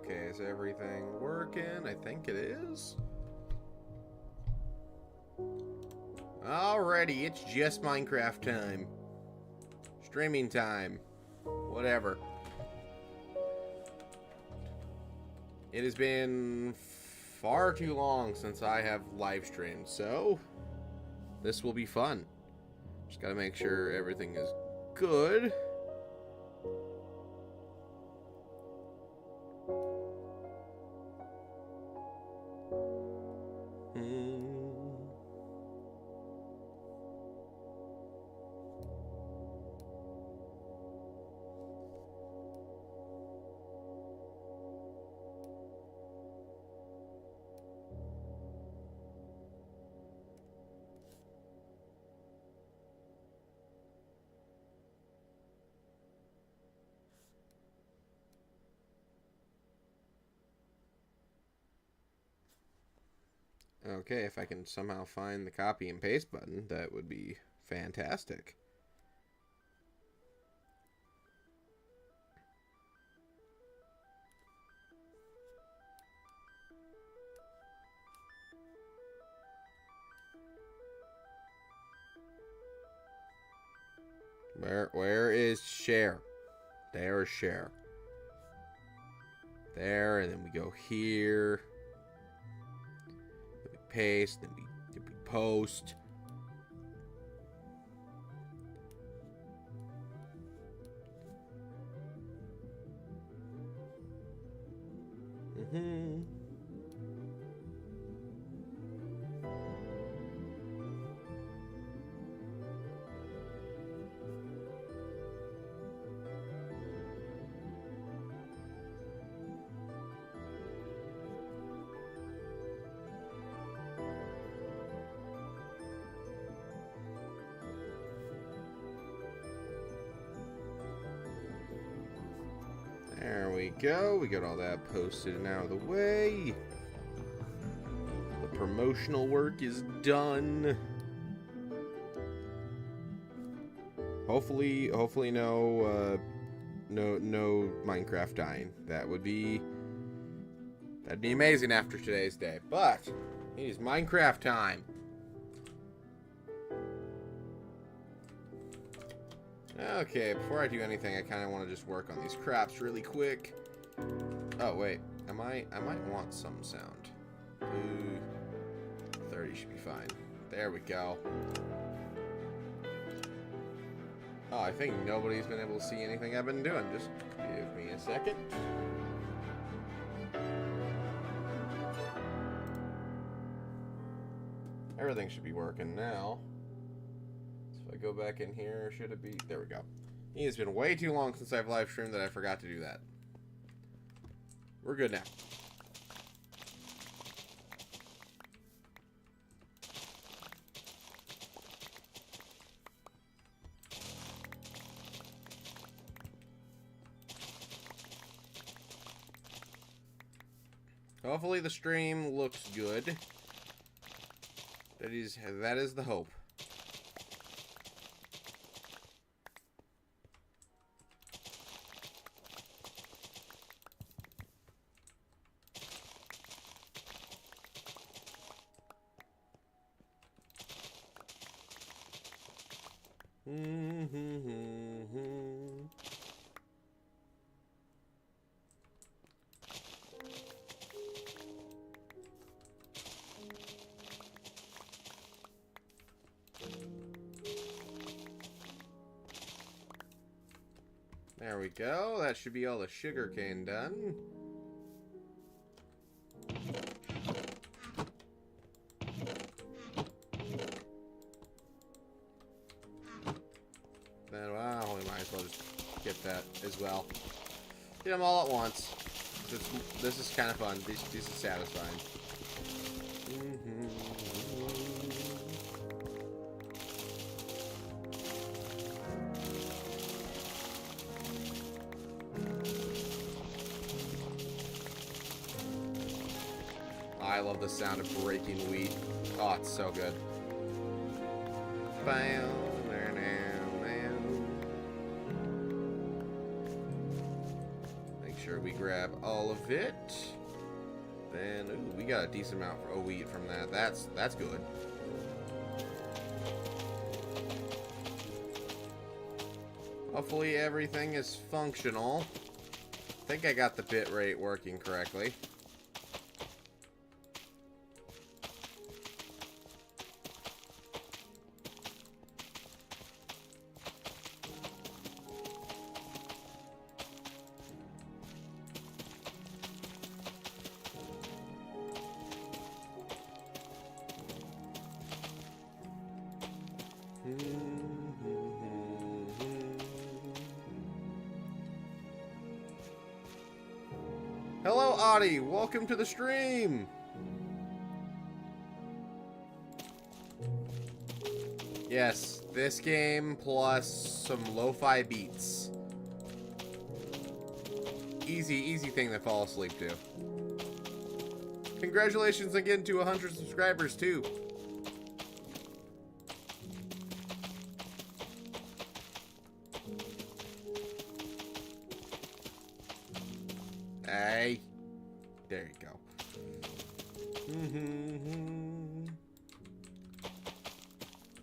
Okay, is everything working? I think it is. Alrighty, it's just Minecraft time. Streaming time. Whatever. It has been far too long since I have live streamed, so this will be fun. Just gotta make sure everything is good. Okay, if I can somehow find the copy and paste button, that would be fantastic. Where is share? There is share. There, and then we go here. Then we paste, then we post. There we go. We got all that posted and out of the way. The promotional work is done. Hopefully no Minecraft dying. That'd be amazing after today's day. But it is Minecraft time. Okay, before I do anything, I kind of want to just work on these crops really quick. Oh, wait. I might want some sound. Ooh, 30 should be fine. There we go. Oh, I think nobody's been able to see anything I've been doing. Just give me a second. Everything should be working now. If I go back in here, should it be? There we go. It has been way too long since I've live streamed that I forgot to do that. We're good now. Hopefully the stream looks good. That is the hope. There we go. That should be all the sugarcane done. Then, well, we might as well just get that as well. Get them all at once. This is kind of fun. This is satisfying. I love the sound of breaking wheat. Oh, it's so good. Make sure we grab all of it. Then, ooh, we got a decent amount of wheat from that. That's good. Hopefully everything is functional. I think I got the bit rate working correctly. Hello, Audie. Welcome to the stream. Yes, this game plus some lo-fi beats. Easy thing to fall asleep to. Congratulations again to 100 subscribers, too. Hey. There you go.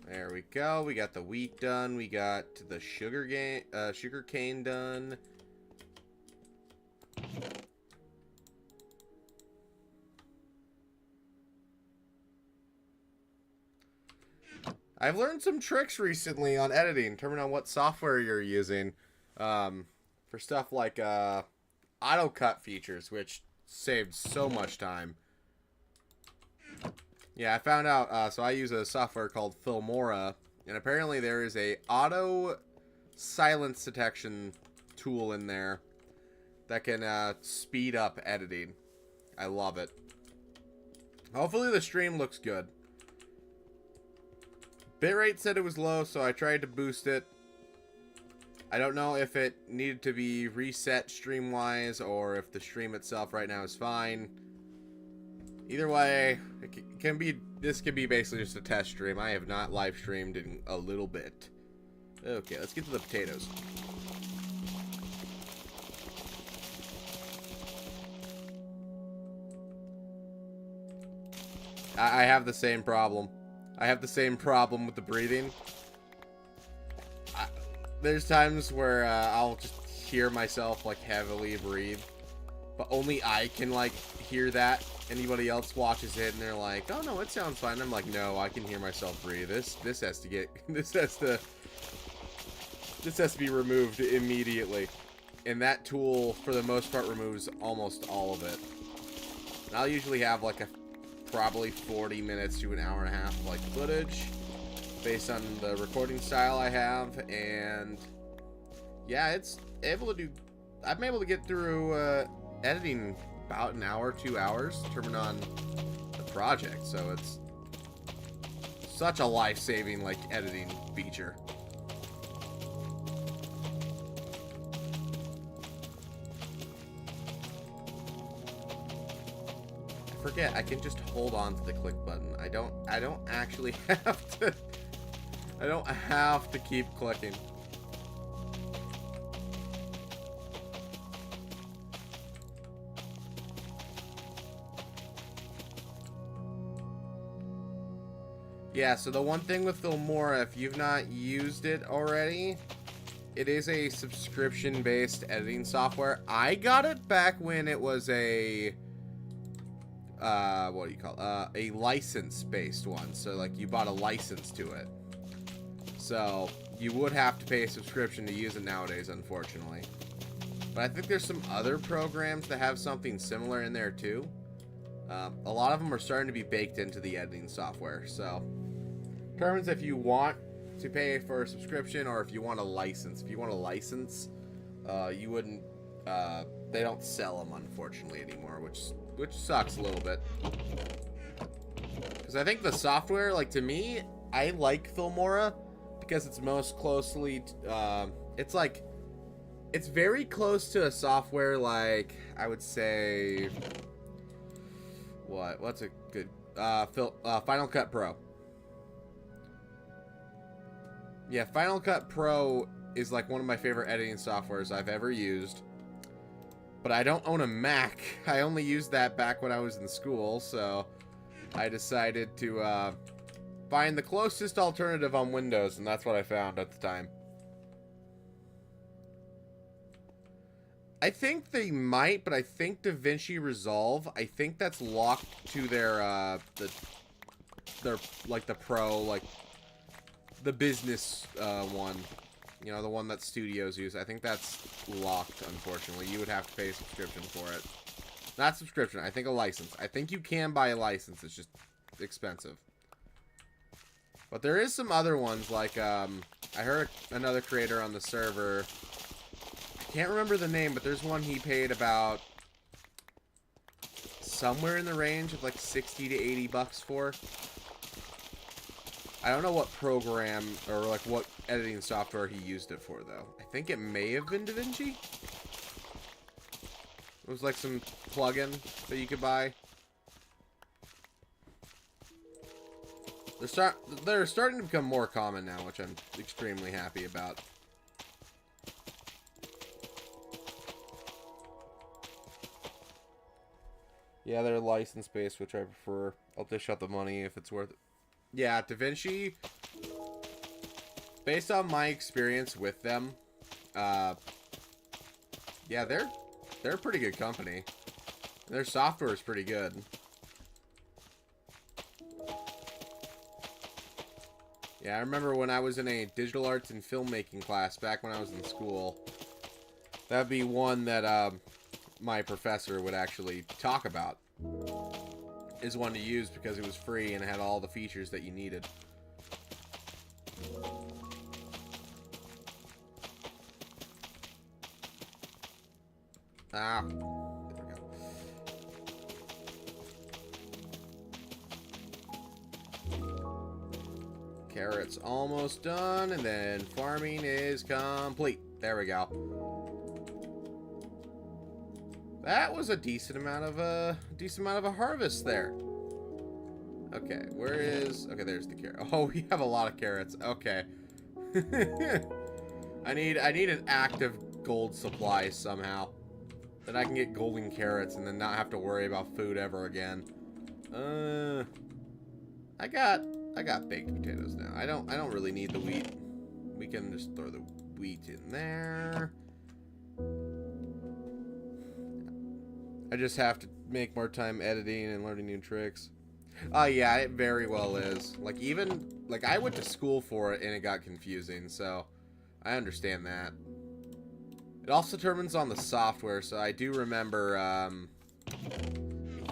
There we go. We got the wheat done. We got the sugar cane done. I've learned some tricks recently on editing, depending on what software you're using. For stuff like auto cut features, which saved so much time. Yeah, I found out, so I use a software called Filmora, and apparently there is a auto silence detection tool in there that can speed up editing. I love it. Hopefully the stream looks good. Bitrate said it was low, so I tried to boost it. I don't know if it needed to be reset stream-wise or if the stream itself right now is fine. Either way, this can be basically just a test stream. I have not live streamed in a little bit. Okay, let's get to the potatoes. I have the same problem. I have the same problem with the breathing. There's times where I'll just hear myself like heavily breathe, but only I can like hear that. Anybody else watches it and they're like, "Oh no, it sounds fine." I'm like, "No, I can hear myself breathe. This has to get this has to be removed immediately." And that tool, for the most part, removes almost all of it. And I'll usually have like probably 40 minutes to an hour and a half like footage, based on the recording style I have, and yeah, I'm able to get through editing about an hour, 2 hours, depending on the project, so it's such a life-saving, like, editing feature. I forget, I can just hold on to the click button. I don't actually have to I don't have to keep clicking. Yeah, so the one thing with Filmora, if you've not used it already, it is a subscription-based editing software. I got it back when it was a what do you call it? A license-based one. So like you bought a license to it. So you would have to pay a subscription to use it nowadays, unfortunately. But I think there's some other programs that have something similar in there too. A lot of them are starting to be baked into the editing software. So determines if you want to pay for a subscription or if you want a license. If you want a license, you wouldn't. They don't sell them, unfortunately, anymore, which sucks a little bit. Because I think the software, like, to me, I like Filmora because it's most closely, it's very close to a software like, I would say, what's a good, Final Cut Pro. Yeah, Final Cut Pro is like one of my favorite editing softwares I've ever used. But I don't own a Mac. I only used that back when I was in school, so I decided to find the closest alternative on Windows, and that's what I found at the time. I think they might, but I think DaVinci Resolve, I think that's locked to their like the pro, like the business one. You know, the one that studios use. I think that's locked, unfortunately. You would have to pay a subscription for it. Not subscription, I think a license. I think you can buy a license, it's just expensive. But there is some other ones, like, I heard another creator on the server, I can't remember the name, but there's one he paid about somewhere in the range of like 60 to 80 bucks for. I don't know what program or like what editing software he used it for, though. I think it may have been DaVinci. It was like some plugin that you could buy. They're starting to become more common now, which I'm extremely happy about. Yeah, they're license-based, which I prefer. I'll dish out the money if it's worth it. Yeah, DaVinci, based on my experience with them, yeah, they're a pretty good company. Their software is pretty good. Yeah, I remember when I was in a digital arts and filmmaking class back when I was in school. That'd be one that my professor would actually talk about. Is one to use because it was free and it had all the features that you needed. Ah, there we go. Carrots almost done, and then farming is complete. There we go. That was a decent amount of a harvest there. Okay, where is... Okay, there's the carrot. Oh, we have a lot of carrots. Okay. I need an active gold supply somehow. That I can get golden carrots and then not have to worry about food ever again. I got baked potatoes now. I don't really need the wheat. We can just throw the wheat in there. I just have to make more time editing and learning new tricks. Yeah, it very well is. Like, even, like, I went to school for it and it got confusing, so I understand that. It also determines on the software, so I do remember, I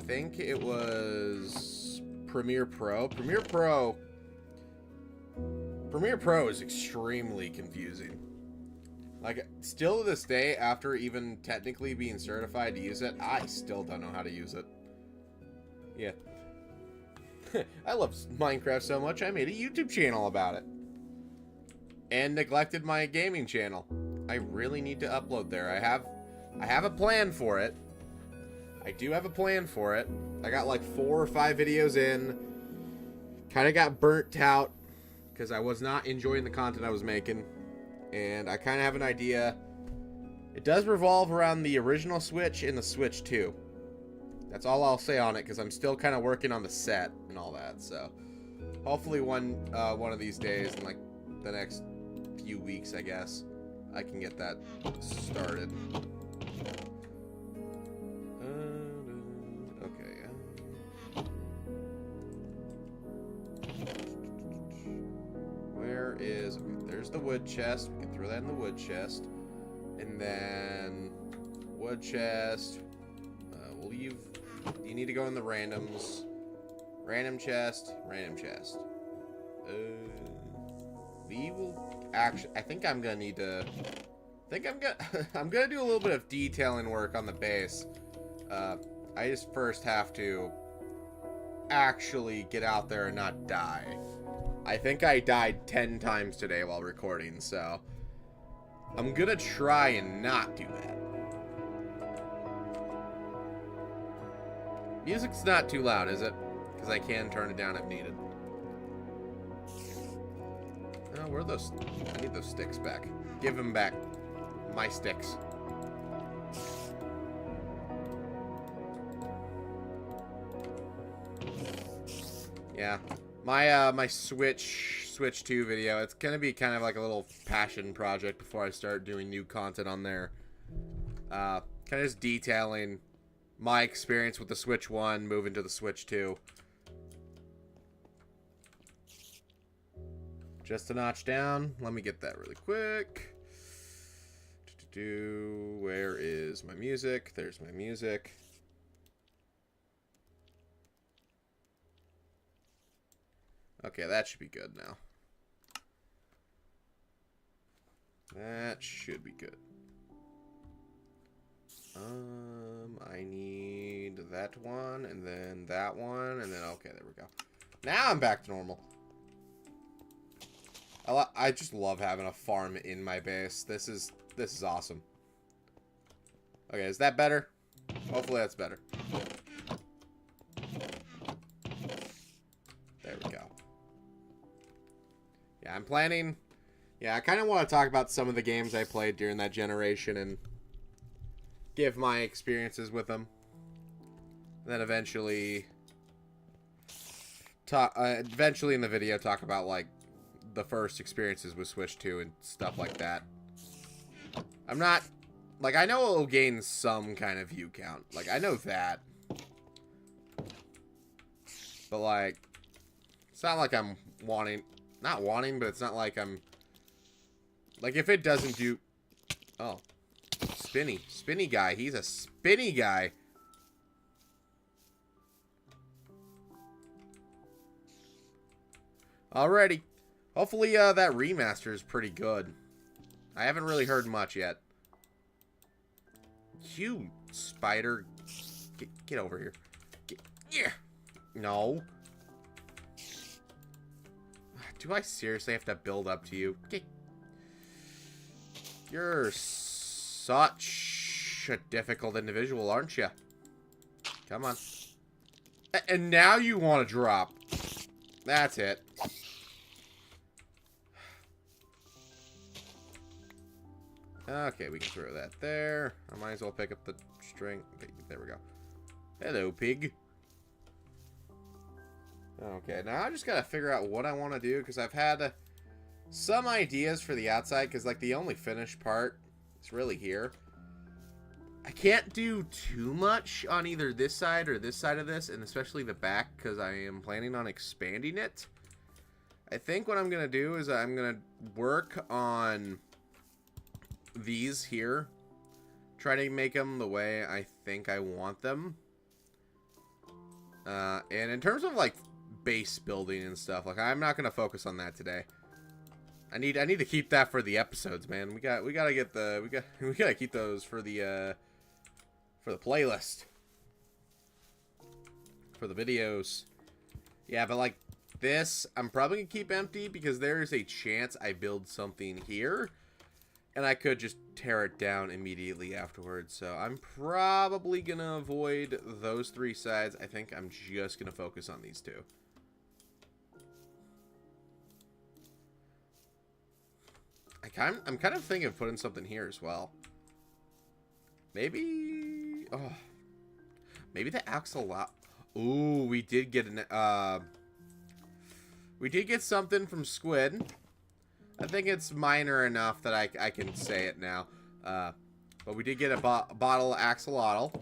think it was Premiere Pro. Premiere Pro is extremely confusing. Like, still to this day, after even technically being certified to use it, I still don't know how to use it. Yeah. I love Minecraft so much, I made a YouTube channel about it. And neglected my gaming channel. I really need to upload there. I have a plan for it. I do have a plan for it. I got like 4 or 5 videos in. Kind of got burnt out because I was not enjoying the content I was making. And I kind of have an idea. It does revolve around the original Switch and the Switch 2. That's all I'll say on it, because I'm still kind of working on the set and all that. So hopefully one of these days, in like the next few weeks, I guess, I can get that started. Okay. Where is... Okay, there's the wood chest. We can throw that in the wood chest. And then... wood chest. We'll leave... You need to go in the randoms. Random chest. Random chest. We will... Actually, I think I'm gonna need to... I'm gonna do a little bit of detailing work on the base. I just first have to actually get out there and not die. I think I died 10 times today while recording, so I'm gonna try and not do that. Music's not too loud, is it? Because I can turn it down if needed. Oh, where are those? I need those sticks back. Give them back. My sticks. Yeah. My Switch 2 video, it's gonna be kind of like a little passion project before I start doing new content on there. Kind of just detailing my experience with the Switch 1, moving to the Switch 2. Just a notch down. Let me get that really quick. Where is my music? There's my music. Okay, that should be good now. That should be good. I need that one, and then that one, and then, okay, there we go. Now I'm back to normal. I just love having a farm in my base. This is awesome. Okay, is that better? Hopefully that's better. There we go. Yeah, I'm planning... Yeah, I kind of want to talk about some of the games I played during that generation and give my experiences with them. And then eventually in the video talk about, like, the first experiences with Switch 2 and stuff like that. I'm not... Like, I know it'll gain some kind of view count. Like, I know that. But, like, it's not like I'm wanting... Not wanting, but it's not like I'm... Like, if it doesn't do... Oh. Spinny. Spinny guy. He's a spinny guy. Alrighty. Hopefully, that remaster is pretty good. I haven't really heard much yet. You spider. Get over here. Yeah. No. Do I seriously have to build up to you? You're such a difficult individual, aren't you? Come on. And now you want to drop. That's it. Okay, we can throw that there. I might as well pick up the string. Okay, there we go. Hello, pig. Okay, now I just gotta figure out what I want to do, because I've had some ideas for the outside, because, like, the only finished part is really here. I can't do too much on either this side or this side of this, and especially the back, because I am planning on expanding it. I think what I'm gonna do is I'm gonna work on these here, try to make them the way I think I want them, and in terms of, like, base building and stuff, like, I'm not gonna focus on that today. I need to keep that for the episodes, man. We gotta keep those for the playlist, for the videos. Yeah, but, like, this I'm probably gonna keep empty, because there is a chance I build something here and I could just tear it down immediately afterwards. So I'm probably going to avoid those three sides. I think I'm just going to focus on these two. I'm kind of thinking of putting something here as well. Maybe... Oh. Maybe the axolotl... Ooh, we did get an... We did get something from Squid. I think it's minor enough that I can say it now. But we did get a bottle of axolotl.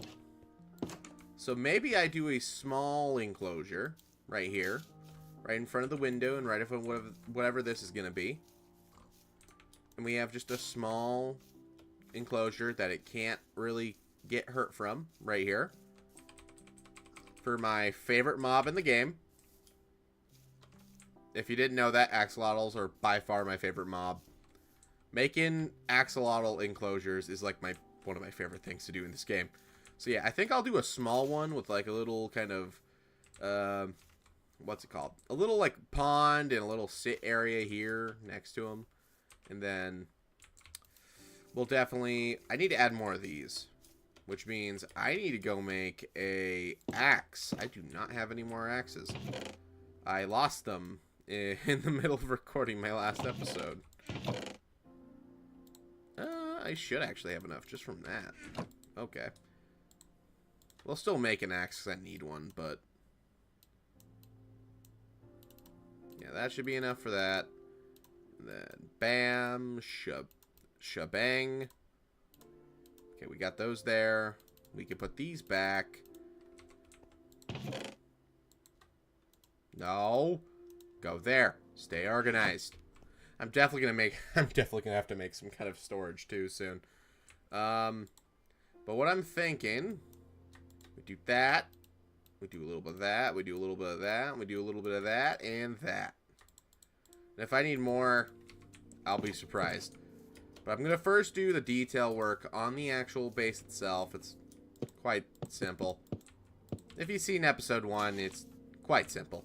So maybe I do a small enclosure right here. Right in front of the window and right in front of whatever this is going to be. And we have just a small enclosure that it can't really get hurt from right here. For my favorite mob in the game. If you didn't know that, axolotls are by far my favorite mob. Making axolotl enclosures is like one of my favorite things to do in this game. So yeah, I think I'll do a small one with like a little kind of, what's it called? A little like pond and a little sit area here next to them. And then we'll definitely, I need to add more of these. Which means I need to go make a axe. I do not have any more axes. I lost them in the middle of recording my last episode. I should actually have enough just from that. Okay. We'll still make an axe because I need one, but... that should be enough for that. And then bam, shabang. Okay, we got those there. We can put these back. No. Go there. Stay organized. I'm definitely gonna have to make some kind of storage too soon. But what I'm thinking, we do that. We do a little bit of that. We do a little bit of that. We do a little bit of that and that. And if I need more, I'll be surprised. But I'm gonna first do the detail work on the actual base itself. It's quite simple. If you've seen episode 1, it's quite simple.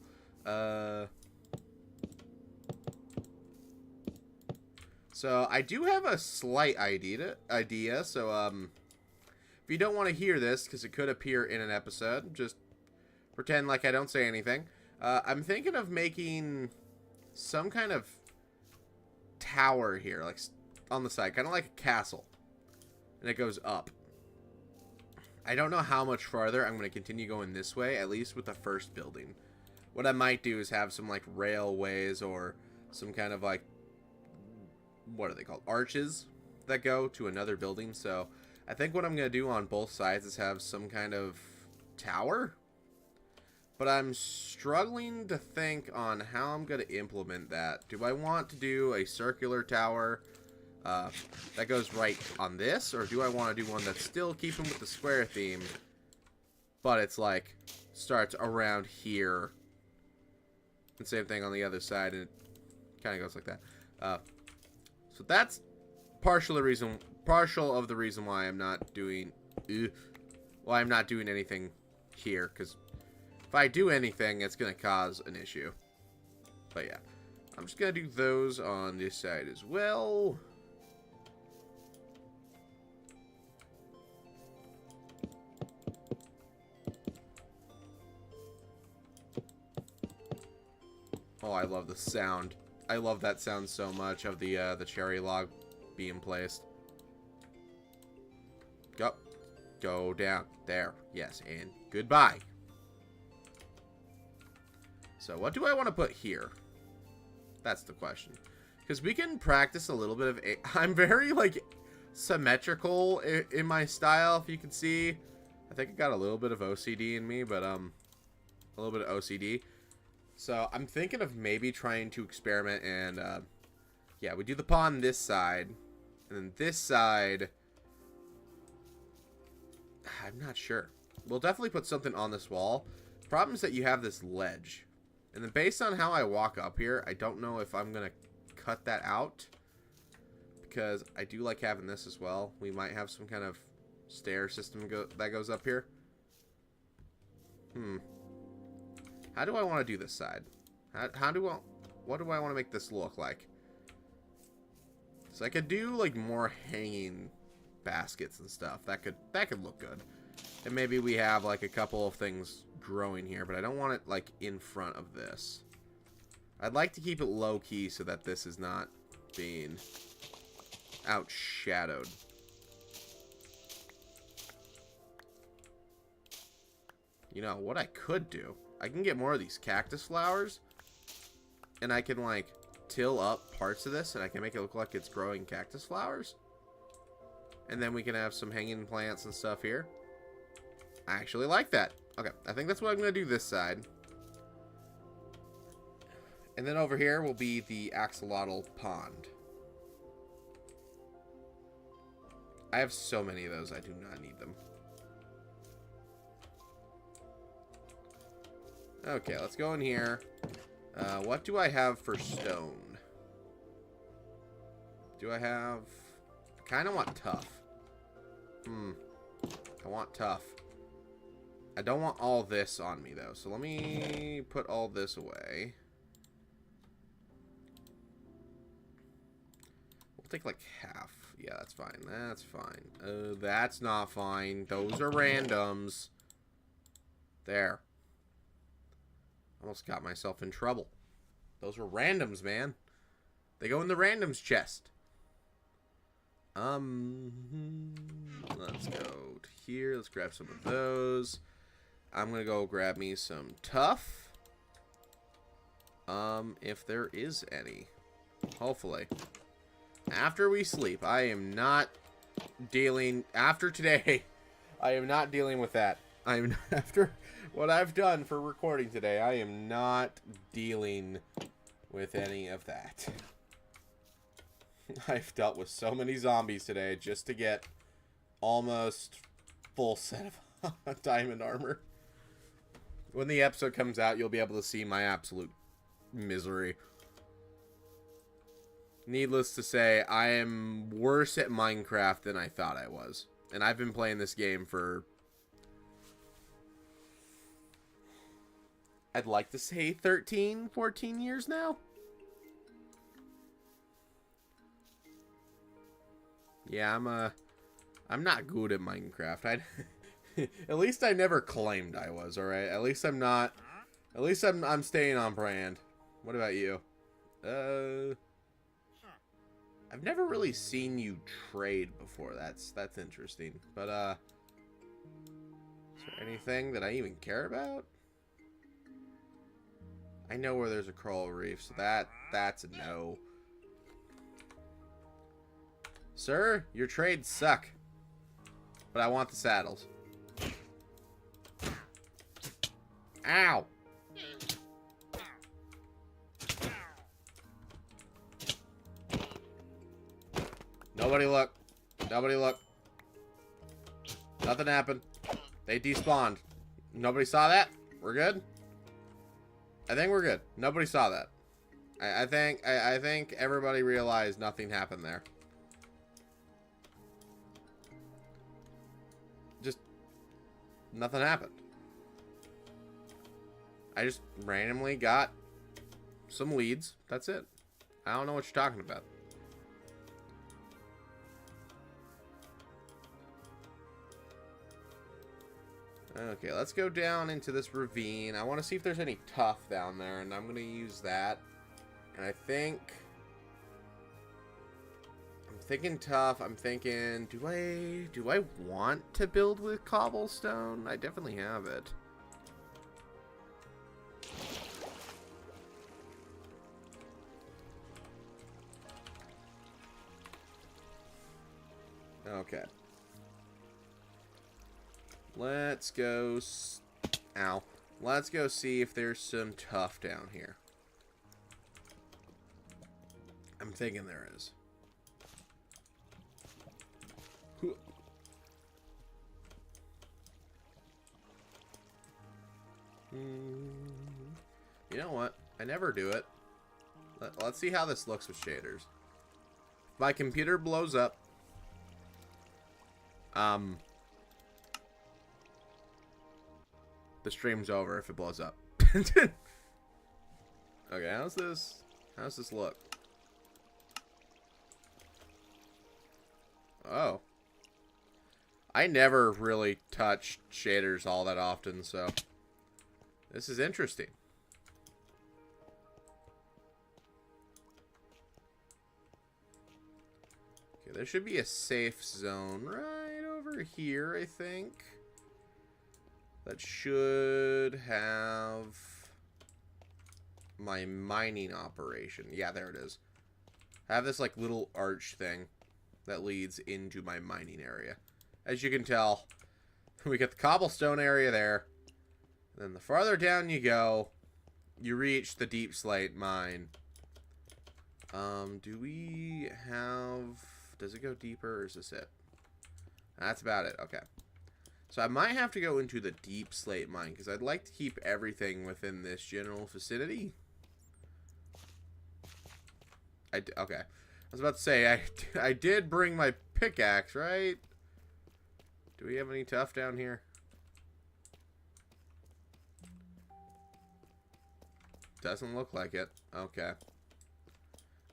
So I do have a slight idea. So if you don't want to hear this, because it could appear in an episode, just pretend like I don't say anything. I'm thinking of making some kind of tower here, like on the side, kind of like a castle, and it goes up. I don't know how much farther I'm going to continue going this way, at least with the first building. What I might do is have some like railways or some kind of like, what are they called? Arches that go to another building. So I think what I'm going to do on both sides is have some kind of tower. But I'm struggling to think on how I'm going to implement that. Do I want to do a circular tower that goes right on this? Or do I want to do one that's still keeping with the square theme, but it's like starts around here? And same thing on the other side, and it kind of goes like that. So that's partial of the reason why I'm not doing anything here, because if I do anything, it's going to cause an issue. But yeah, I'm just going to do those on this side as well. Oh, I love the sound. I love that sound so much of the cherry log being placed. Go down. There. Yes, and goodbye. So what do I want to put here? That's the question. Because we can practice a little bit of... I'm very, like, symmetrical in my style, if you can see. I think I got a little bit of OCD in me, but, a little bit of OCD. So I'm thinking of maybe trying to experiment and, yeah, we do the pond this side. And then this side... I'm not sure. We'll definitely put something on this wall. Problem is that you have this ledge. And then based on how I walk up here, I don't know if I'm going to cut that out. Because I do like having this as well. We might have some kind of stair system that goes up here. How do I want to do this side? What do I want to make this look like? So I could do like more hanging baskets and stuff. That could look good. And maybe we have like a couple of things growing here, but I don't want it like in front of this. I'd like to keep it low key so that this is not being outshadowed. You know what I could do? I can get more of these cactus flowers, and I can like till up parts of this, and I can make it look like it's growing cactus flowers. And then we can have some hanging plants and stuff here. I actually like that. Okay, I think that's what I'm going to do this side. And then over here will be the axolotl pond. I have so many of those, I do not need them. Okay, let's go in here. What do I have for stone? Do I have... I kind of want tough. I want tough. I don't want all this on me, though. So let me put all this away. We'll take, like, half. Yeah, that's fine. That's fine. That's not fine. Those are randoms. There. Almost got myself in trouble. Those were randoms, man. They go in the randoms chest. Let's go to here. Let's grab some of those. I'm going to go grab me some tough. If there is any. Hopefully. After we sleep, I am not dealing... After today, I am not dealing with that. After what I've done for recording today, I am not dealing with any of that. I've dealt with so many zombies today just to get almost full set of diamond armor. When the episode comes out, you'll be able to see my absolute misery. Needless to say, I am worse at Minecraft than I thought I was. And I've been playing this game for... I'd like to say 13, 14 years now. Yeah, I'm not good at Minecraft. At least I never claimed I was, alright? At least I'm not... At least I'm staying on brand. What about you? I've never really seen you trade before. That's interesting. But, is there anything that I even care about? I know where there's a coral reef, so that's a no. Sir, your trades suck. But I want the saddles. Ow! Nobody look. Nobody look. Nothing happened. They despawned. Nobody saw that? We're good? I think we're good. Nobody saw that. I think everybody realized nothing happened there. Just nothing happened. I just randomly got some leads. That's it. I don't know what you're talking about. Okay, let's go down into this ravine. I want to see if there's any tuff down there, and I'm going to use that. And I think... I'm thinking tuff. I'm thinking, do I want to build with cobblestone? I definitely have it. Okay. Let's go... Ow. Let's go see if there's some tuff down here. I'm thinking there is. You know what? I never do it. Let's see how this looks with shaders. If my computer blows up... the stream's over if it blows up. Okay, how's this look? Oh. I never really touch shaders all that often, so this is interesting. Okay, there should be a safe zone right over here, I think. That should have my mining operation. Yeah, there it is. I have this like little arch thing that leads into my mining area. As you can tell, we got the cobblestone area there. Then the farther down you go, you reach the deep slate mine. Do we have... Does it go deeper or is this it? That's about it. Okay. So I might have to go into the deep slate mine because I'd like to keep everything within this general vicinity. Okay. I was about to say, I did bring my pickaxe, right? Do we have any tuff down here? Doesn't look like it. Okay.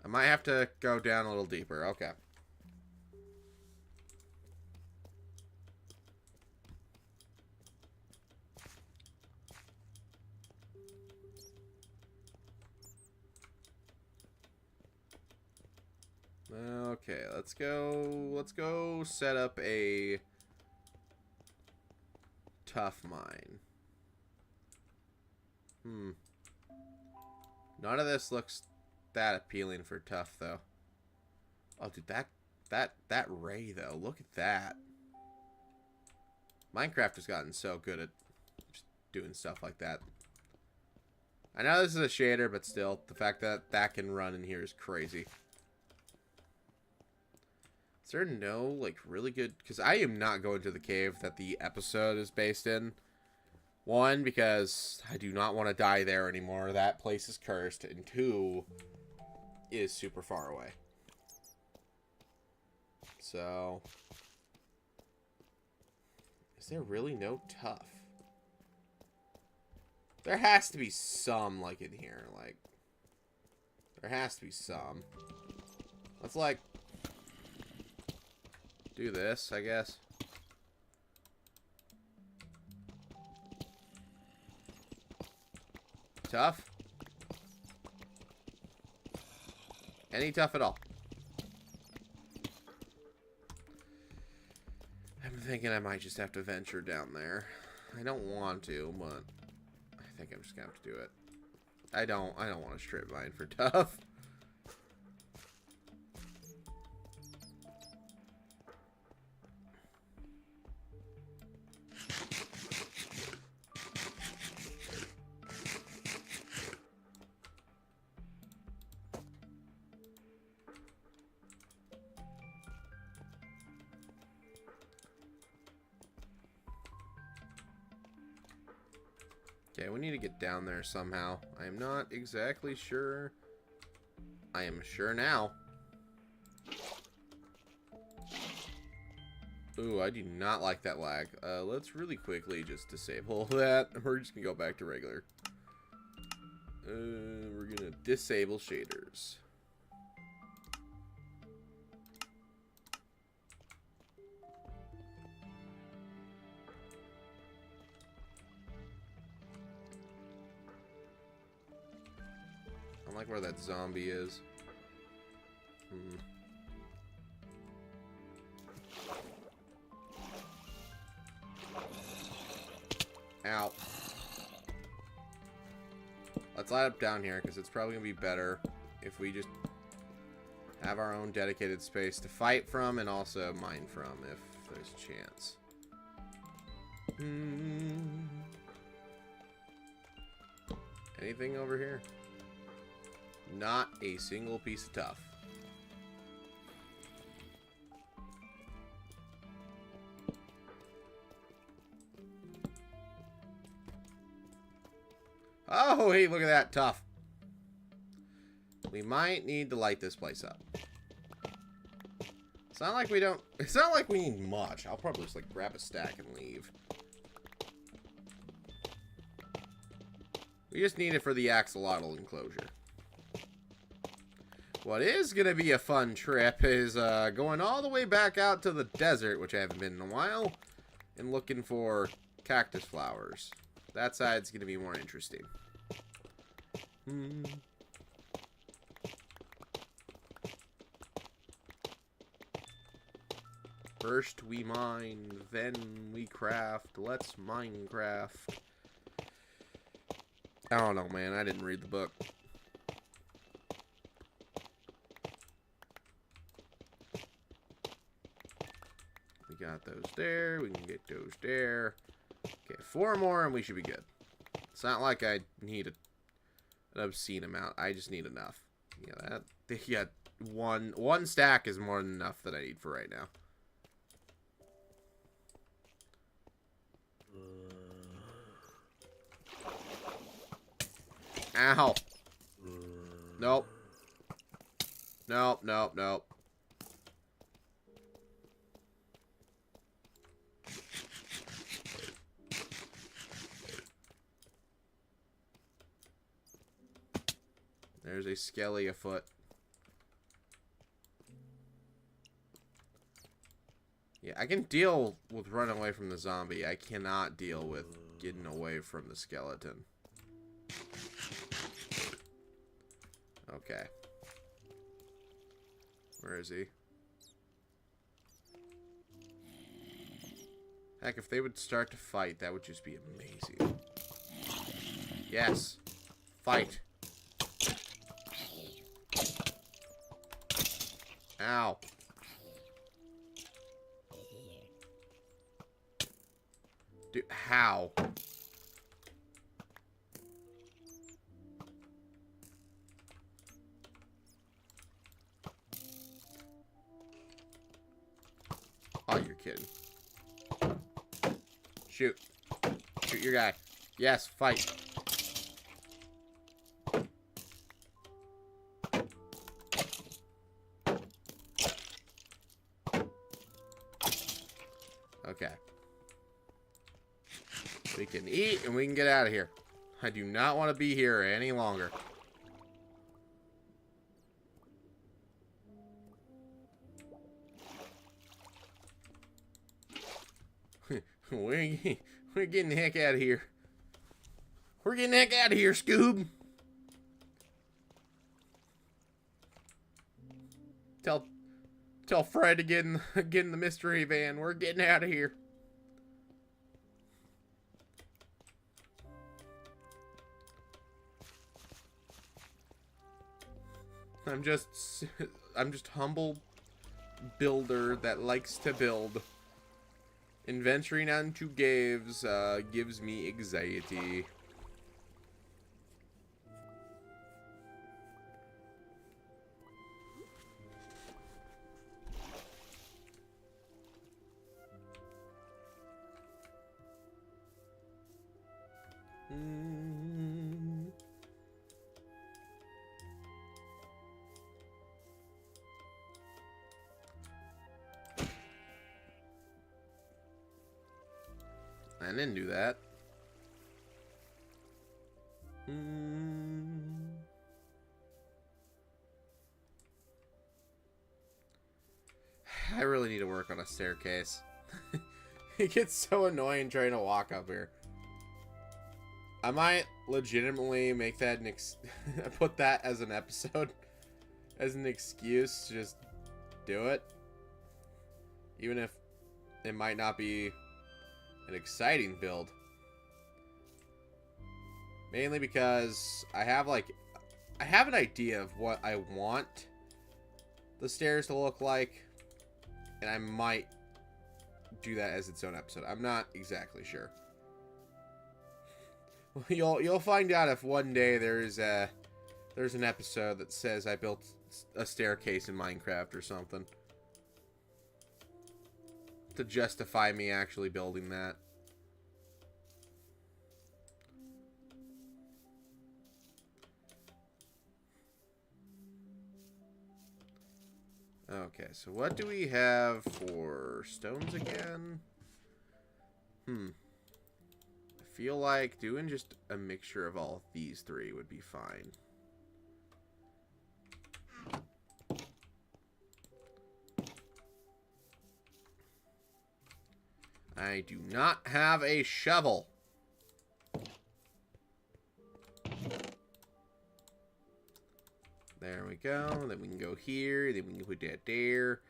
I might have to go down a little deeper. Okay. Okay, let's go set up a tuff mine. None of this looks that appealing for tough, though. Oh, dude, that ray, though. Look at that. Minecraft has gotten so good at just doing stuff like that. I know this is a shader, but still, the fact that that can run in here is crazy. Is there no, like, really good... Because I am not going to the cave that the episode is based in. One, because I do not want to die there anymore. That place is cursed. And two, it is super far away. So... Is there really no tough? There has to be some, like, in here. Like, there has to be some. Let's, like... do this, I guess. Tough? Any tough at all? I'm thinking I might just have to venture down there. I don't want to, but I think I'm just gonna have to do it. I don't want to strip mine for tough. Okay, we need to get down there somehow. I am not exactly sure. I am sure now. Ooh, I do not like that lag. Let's really quickly just disable that. We're just gonna go back to regular. We're gonna disable shaders. I like where that zombie is. Ow. Let's light up down here, because it's probably going to be better if we just have our own dedicated space to fight from and also mine from, if there's a chance. Anything over here? Not a single piece of tough. Oh, hey, look at that. Tough. We might need to light this place up. It's not like we don't... It's not like we need much. I'll probably just, like, grab a stack and leave. We just need it for the axolotl enclosure. What is going to be a fun trip is going all the way back out to the desert, which I haven't been in a while, and looking for cactus flowers. That side's going to be more interesting. First we mine, then we craft. Let's Minecraft. I don't know, man. I didn't read the book. We got those there. We can get those there. Okay, 4 more and we should be good. It's not like I need an obscene amount. I just need enough. Yeah, that. Yeah, one stack is more than enough that I need for right now. Ow. Nope. Nope, nope, nope. There's a skelly afoot. Yeah, I can deal with running away from the zombie. I cannot deal with getting away from the skeleton. Okay. Where is he? Heck, if they would start to fight, that would just be amazing. Yes. Fight. Ow. Dude, how? Oh, you're kidding. Shoot. Shoot your guy. Yes, fight. Okay. We can eat and we can get out of here. I do not want to be here any longer. We're getting the heck out of here. We're getting the heck out of here, Scoob. Tell Fred to get in the mystery van. We're getting out of here. I'm just humble builder that likes to build. And venturing onto caves gives me anxiety. I didn't do that. I really need to work on a staircase. It gets so annoying trying to walk up here. I might legitimately make that put that as an episode, as an excuse to just do it. Even if it might not be an exciting build. Mainly because I have an idea of what I want the stairs to look like, and I might do that as its own episode. I'm not exactly sure. You'll find out if one day there's an episode that says I built a staircase in Minecraft or something to justify me actually building that. Okay, so what do we have for stones again? I feel like doing just a mixture of all these three would be fine. I do not have a shovel. There we go. Then we can go here. Then we can put that there.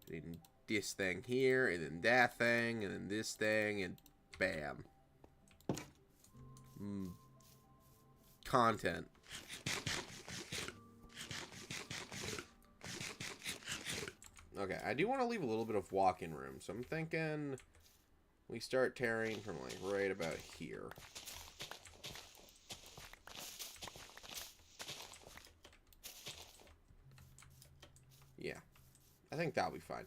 Then this thing here. And then that thing. And then this thing. And bam. Content. Okay, I do want to leave a little bit of walk-in room. So I'm thinking we start tearing from like right about here. Yeah, I think that'll be fine.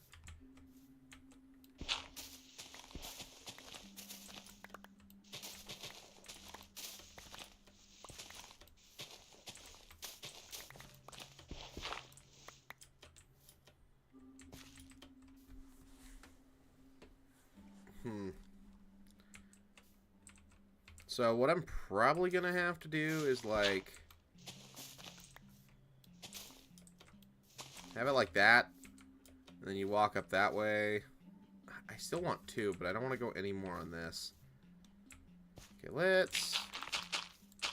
So what I'm probably gonna have to do is like have it like that, and then you walk up that way. I still want two, but I don't want to go any more on this. Okay, let's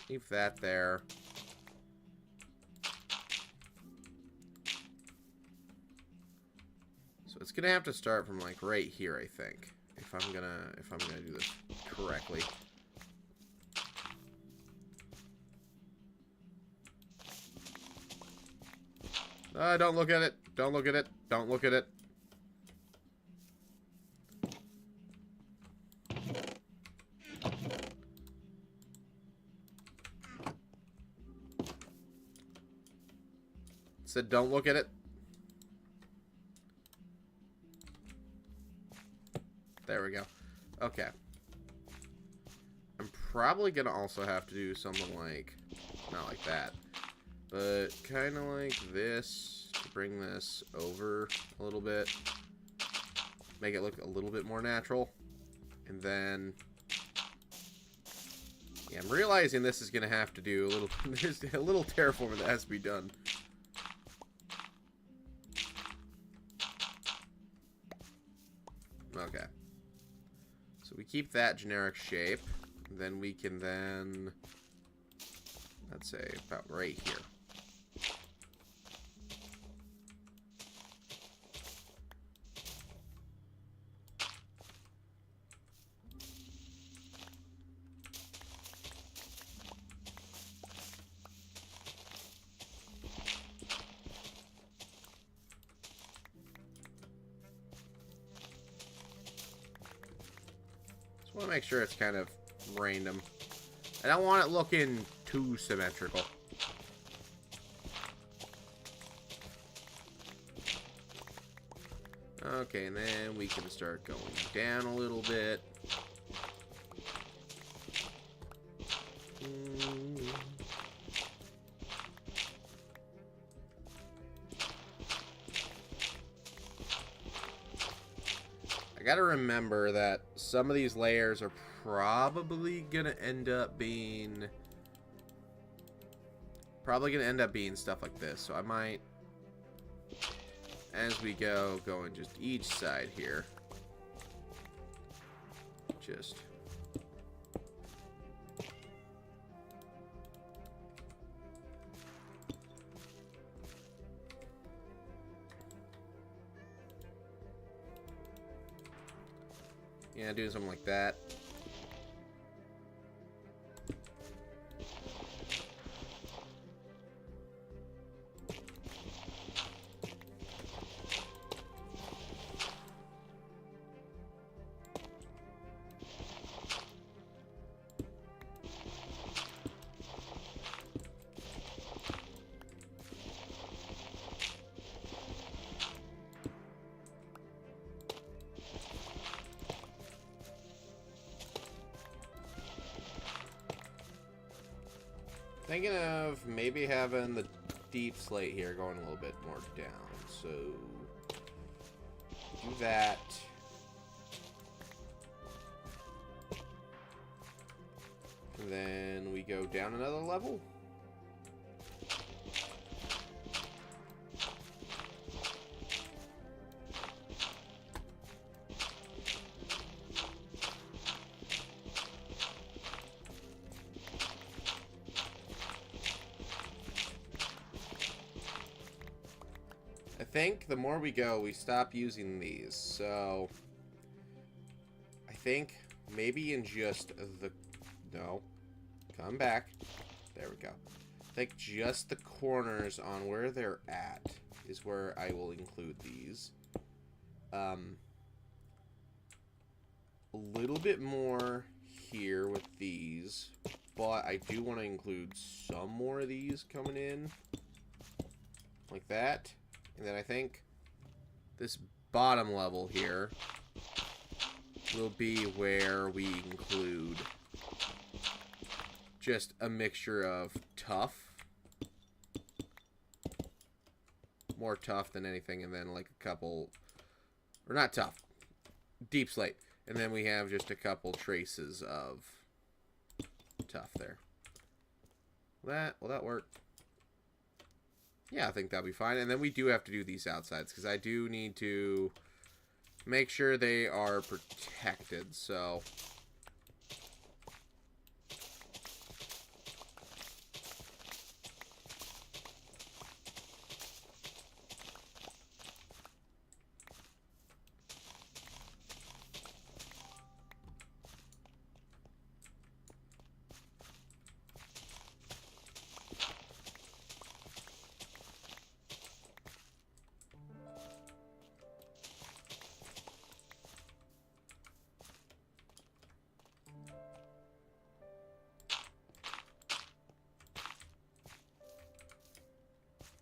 leave that there. So it's gonna have to start from like right here, I think, if I'm gonna do this correctly. Don't look at it. Don't look at it. Don't look at it. Said don't look at it. There we go. Okay. I'm probably gonna also have to do something like, not like that, but kind of like this to bring this over a little bit. Make it look a little bit more natural. And then, yeah, I'm realizing this is gonna have to do a little, there's a little terraforming that has to be done. Okay. So we keep that generic shape. Then we can then, let's say, about right here. Just want to make sure it's kind of random. I don't want it looking too symmetrical. Okay, and then we can start going down a little bit. I gotta remember that some of these layers are probably gonna end up being stuff like this. So I might, as we go on just each side here, just yeah, do something like that. Thinking of maybe having the deep slate here going a little bit more down. So do that. And then we go down another level. I think the more we go, we stop using these. So I think maybe in just the... No. Come back. There we go. I think just the corners on where they're at is where I will include these. A little bit more here with these. But I do want to include some more of these coming in. Like that. And then I think this bottom level here will be where we include just a mixture of tough, more tough than anything, and then like a couple, or not tough, deep slate. And then we have just a couple traces of tough there. Will that work? Yeah, I think that'll be fine. And then we do have to do these outsides, because I do need to make sure they are protected, so...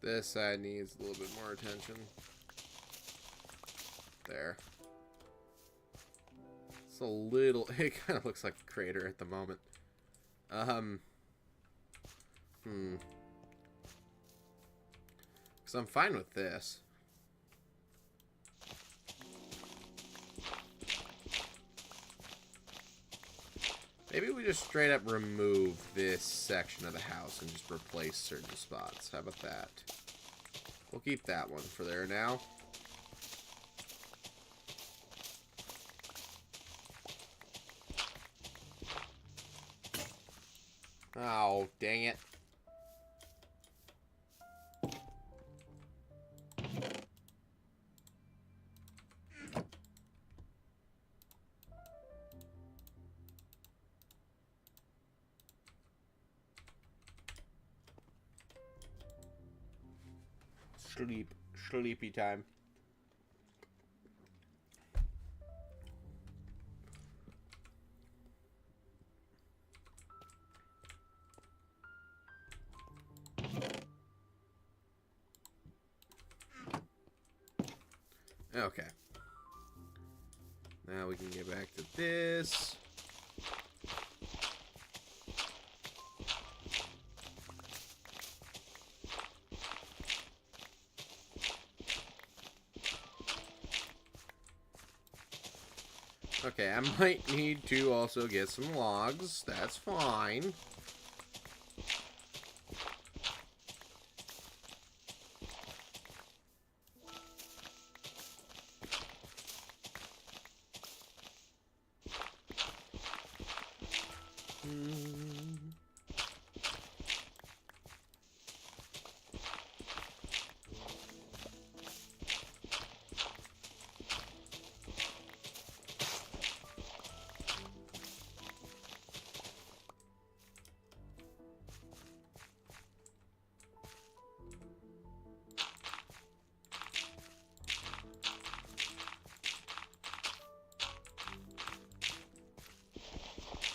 This side needs a little bit more attention. There. It's a little... It kind of looks like a crater at the moment. Because I'm fine with this. Maybe we just straight up remove this section of the house and just replace certain spots. How about that? We'll keep that one for there now. Oh, dang it. Sleepy time. Okay. Now we can get back to this. Okay, I might need to also get some logs. That's fine.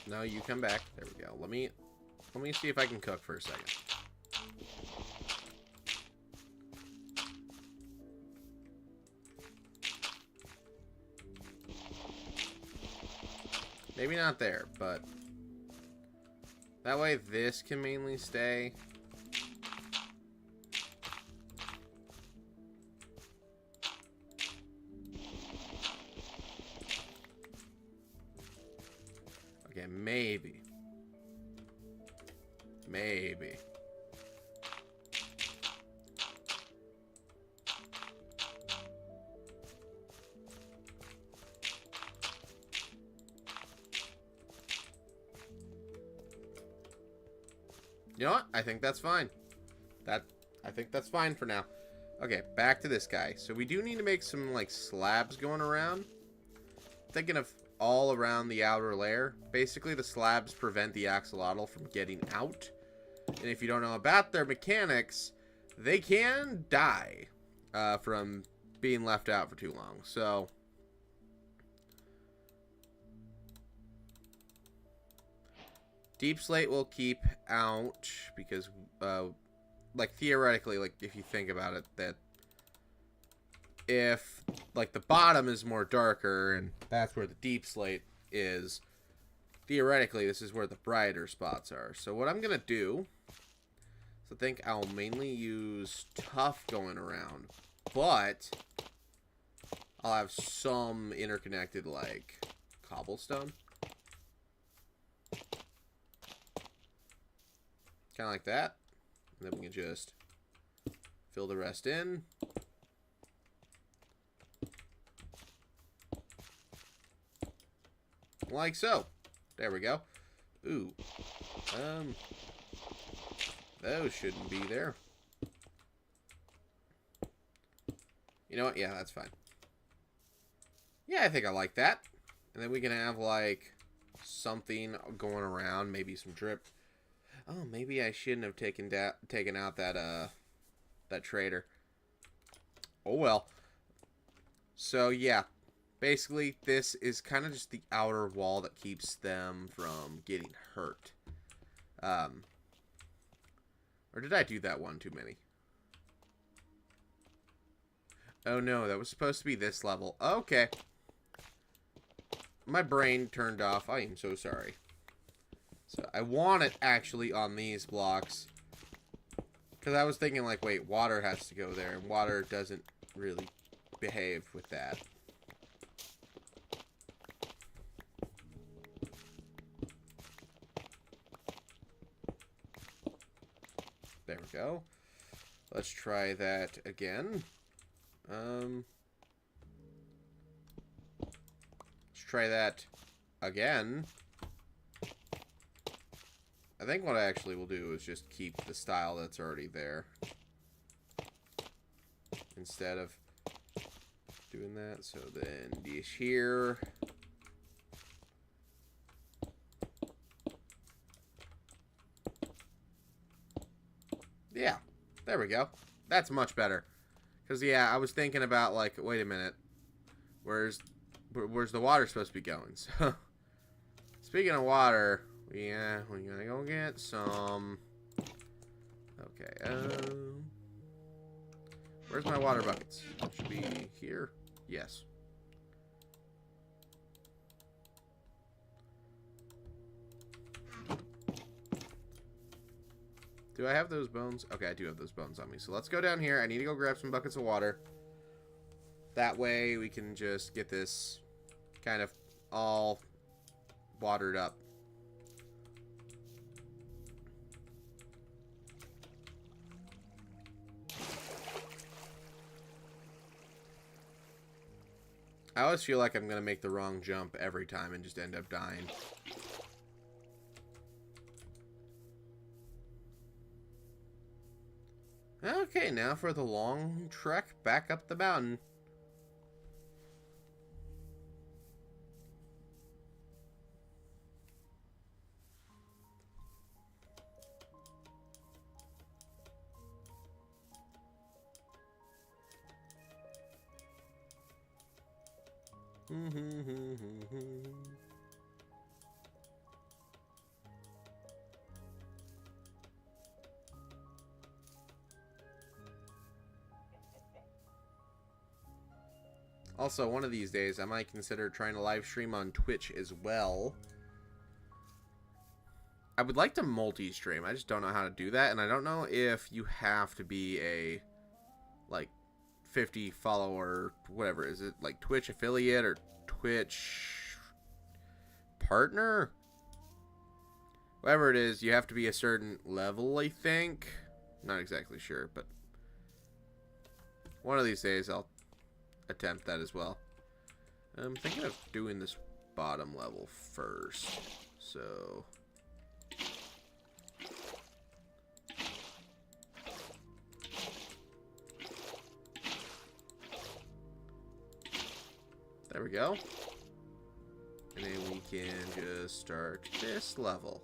No, you come back. There we go. Let me see if I can cook for a second. Maybe not there, but that way this can mainly stay. Okay, maybe. Maybe. You know what? I think that's fine. I think that's fine for now. Okay, back to this guy. So we do need to make some, like, slabs going around. Thinking of all around the outer layer. Basically, the slabs prevent the axolotl from getting out. And if you don't know about their mechanics, they can die from being left out for too long. So deep slate will keep out because, like, theoretically, like, if you think about it, that if, like, the bottom is more darker and that's where the deep slate is, theoretically, this is where the brighter spots are. So what I'm going to do is I think I'll mainly use tuff going around, but I'll have some interconnected, like, cobblestone. Kind of like that. And then we can just fill the rest in. Like so. There we go. Ooh. Those shouldn't be there. You know what? Yeah, that's fine. Yeah, I think I like that. And then we can have, like, something going around. Maybe some drip. Oh, maybe I shouldn't have taken out that trader. Oh, well. So, yeah. Basically, this is kind of just the outer wall that keeps them from getting hurt. Or did I do that one too many? Oh no, that was supposed to be this level. Okay. My brain turned off. I am so sorry. So I want it actually on these blocks. Because I was thinking like, wait, water has to go there. And water doesn't really behave with that. There we go. Let's try that again. Let's try that again. I think what I actually will do is just keep the style that's already there. Instead of doing that. So then dish here. Yeah, there we go. That's much better. Because, yeah, I was thinking about, like, wait a minute. Where's the water supposed to be going? So, speaking of water, yeah, we're going to go get some. Okay, where's my water buckets? Should be here. Yes. Do I have those bones? Okay, I do have those bones on me. So let's go down here. I need to go grab some buckets of water. That way we can just get this kind of all watered up. I always feel like I'm going to make the wrong jump every time and just end up dying. Okay, now for the long trek back up the mountain. Also, one of these days, I might consider trying to live stream on Twitch as well. I would like to multi-stream. I just don't know how to do that, and I don't know if you have to be a, like, 50 follower, whatever. Is it, like, Twitch affiliate or Twitch partner? Whatever it is, you have to be a certain level, I think. Not exactly sure, but one of these days I'll attempt that as well. I'm thinking of doing this bottom level first. So there we go. And then we can just start this level.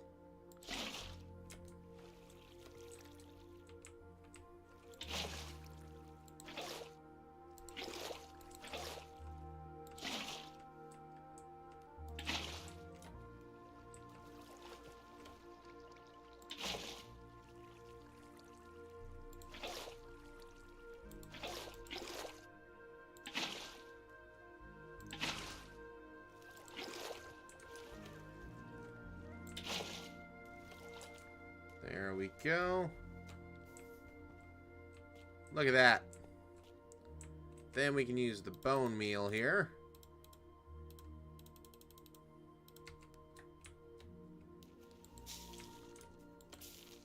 There we go. Look at that. Then we can use the bone meal here.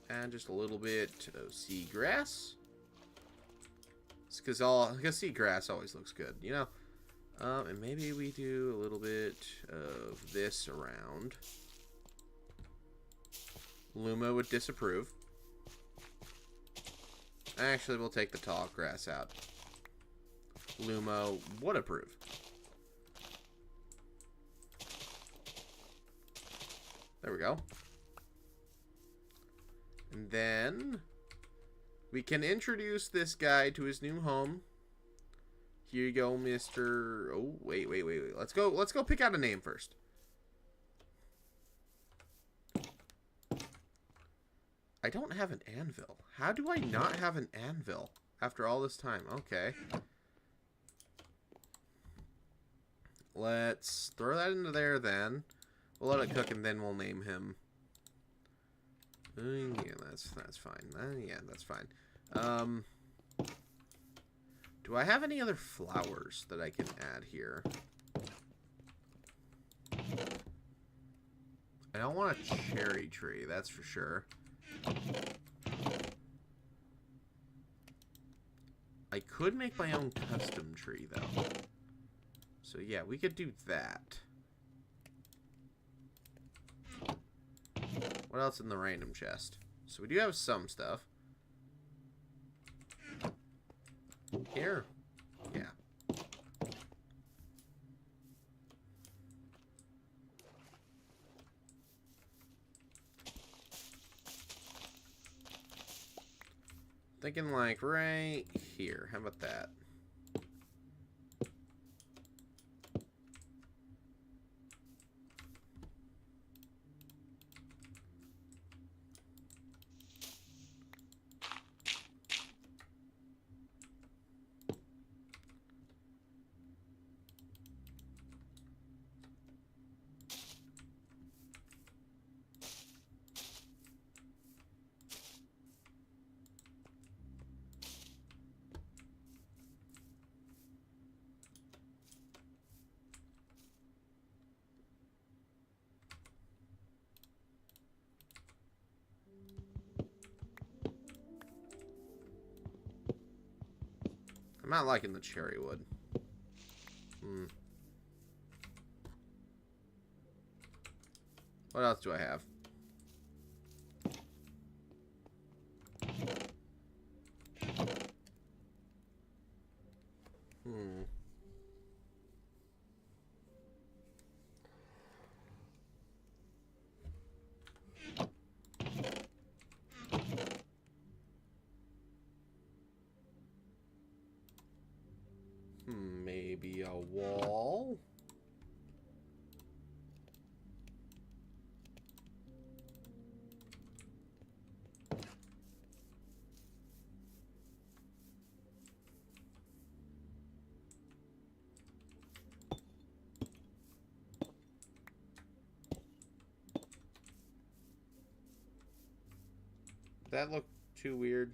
And just a little bit of seagrass. It's because seagrass always looks good, you know? And maybe we do a little bit of this around. Luma would disapprove. Actually, we'll take the tall grass out. Luma would approve. There we go. And then we can introduce this guy to his new home. Here you go, Mr. Oh, wait. Let's go pick out a name first. I don't have an anvil. How do I not have an anvil after all this time? Okay. let's throw that into there then. We'll let it cook and then we'll name him. Yeah, that's fine. Yeah, that's fine. Do I have any other flowers that I can add here? I don't want a cherry tree, that's for sure. I could make my own custom tree, though. So, yeah, we could do that. What else in the random chest? So, we do have some stuff. Here. Yeah. Thinking like right here. How about that? I'm not liking the cherry wood. What else do I have? Maybe a wall? That look too weird?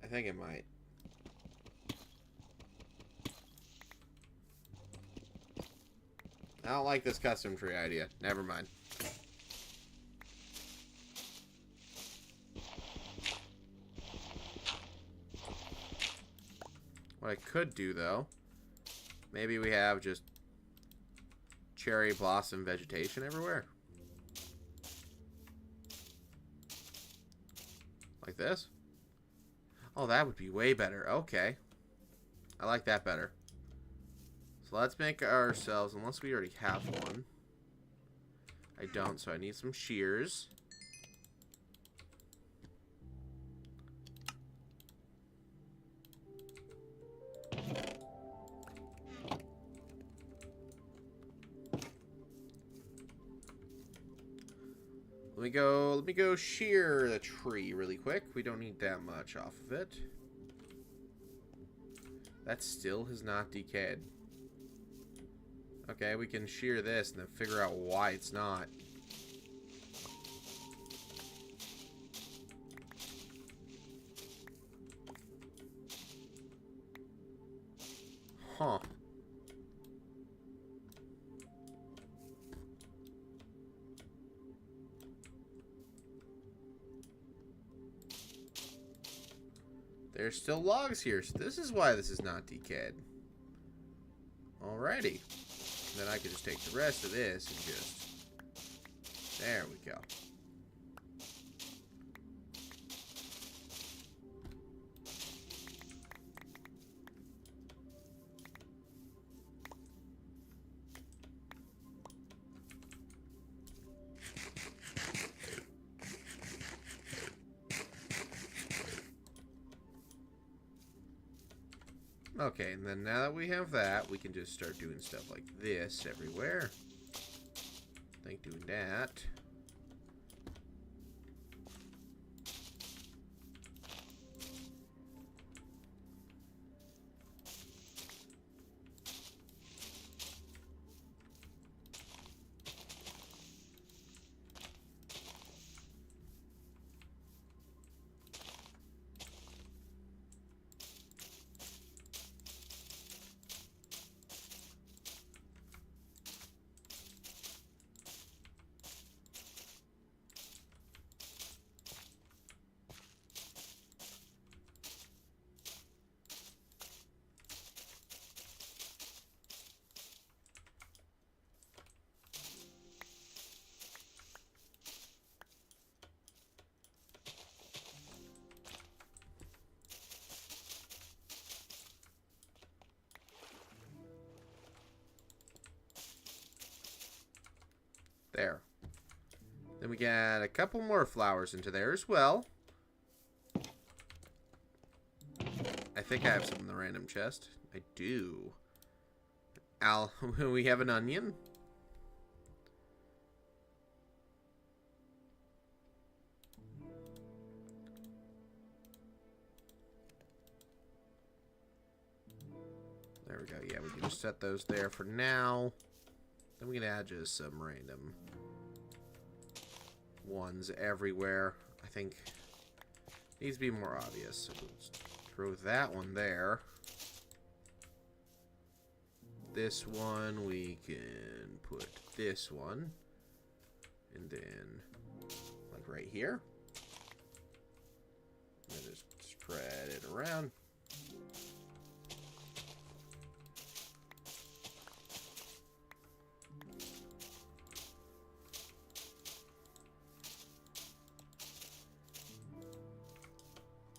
I think it might. I don't like this custom tree idea. Never mind. What I could do, though, maybe we have just cherry blossom vegetation everywhere. Like this? Oh, that would be way better. Okay. I like that better. So let's make ourselves, unless we already have one. I don't, so I need some shears. Let me go shear the tree really quick. We don't need that much off of it. That still has not decayed. Okay, we can shear this and then figure out why it's not. Huh. There's still logs here, so this is why this is not decayed. Alrighty. Then I can just take the rest of this and just... There we go. Okay, and then now that we have that, we can just start doing stuff like this everywhere. I think doing that. There. Then we get a couple more flowers into there as well. I think I have some in the random chest. I do. We have an onion. There we go. Yeah, we can just set those there for now. Then we can add just some random ones everywhere. I think needs to be more obvious. So let's throw that one there. This one we can put this one, and then like right here. And just spread it around.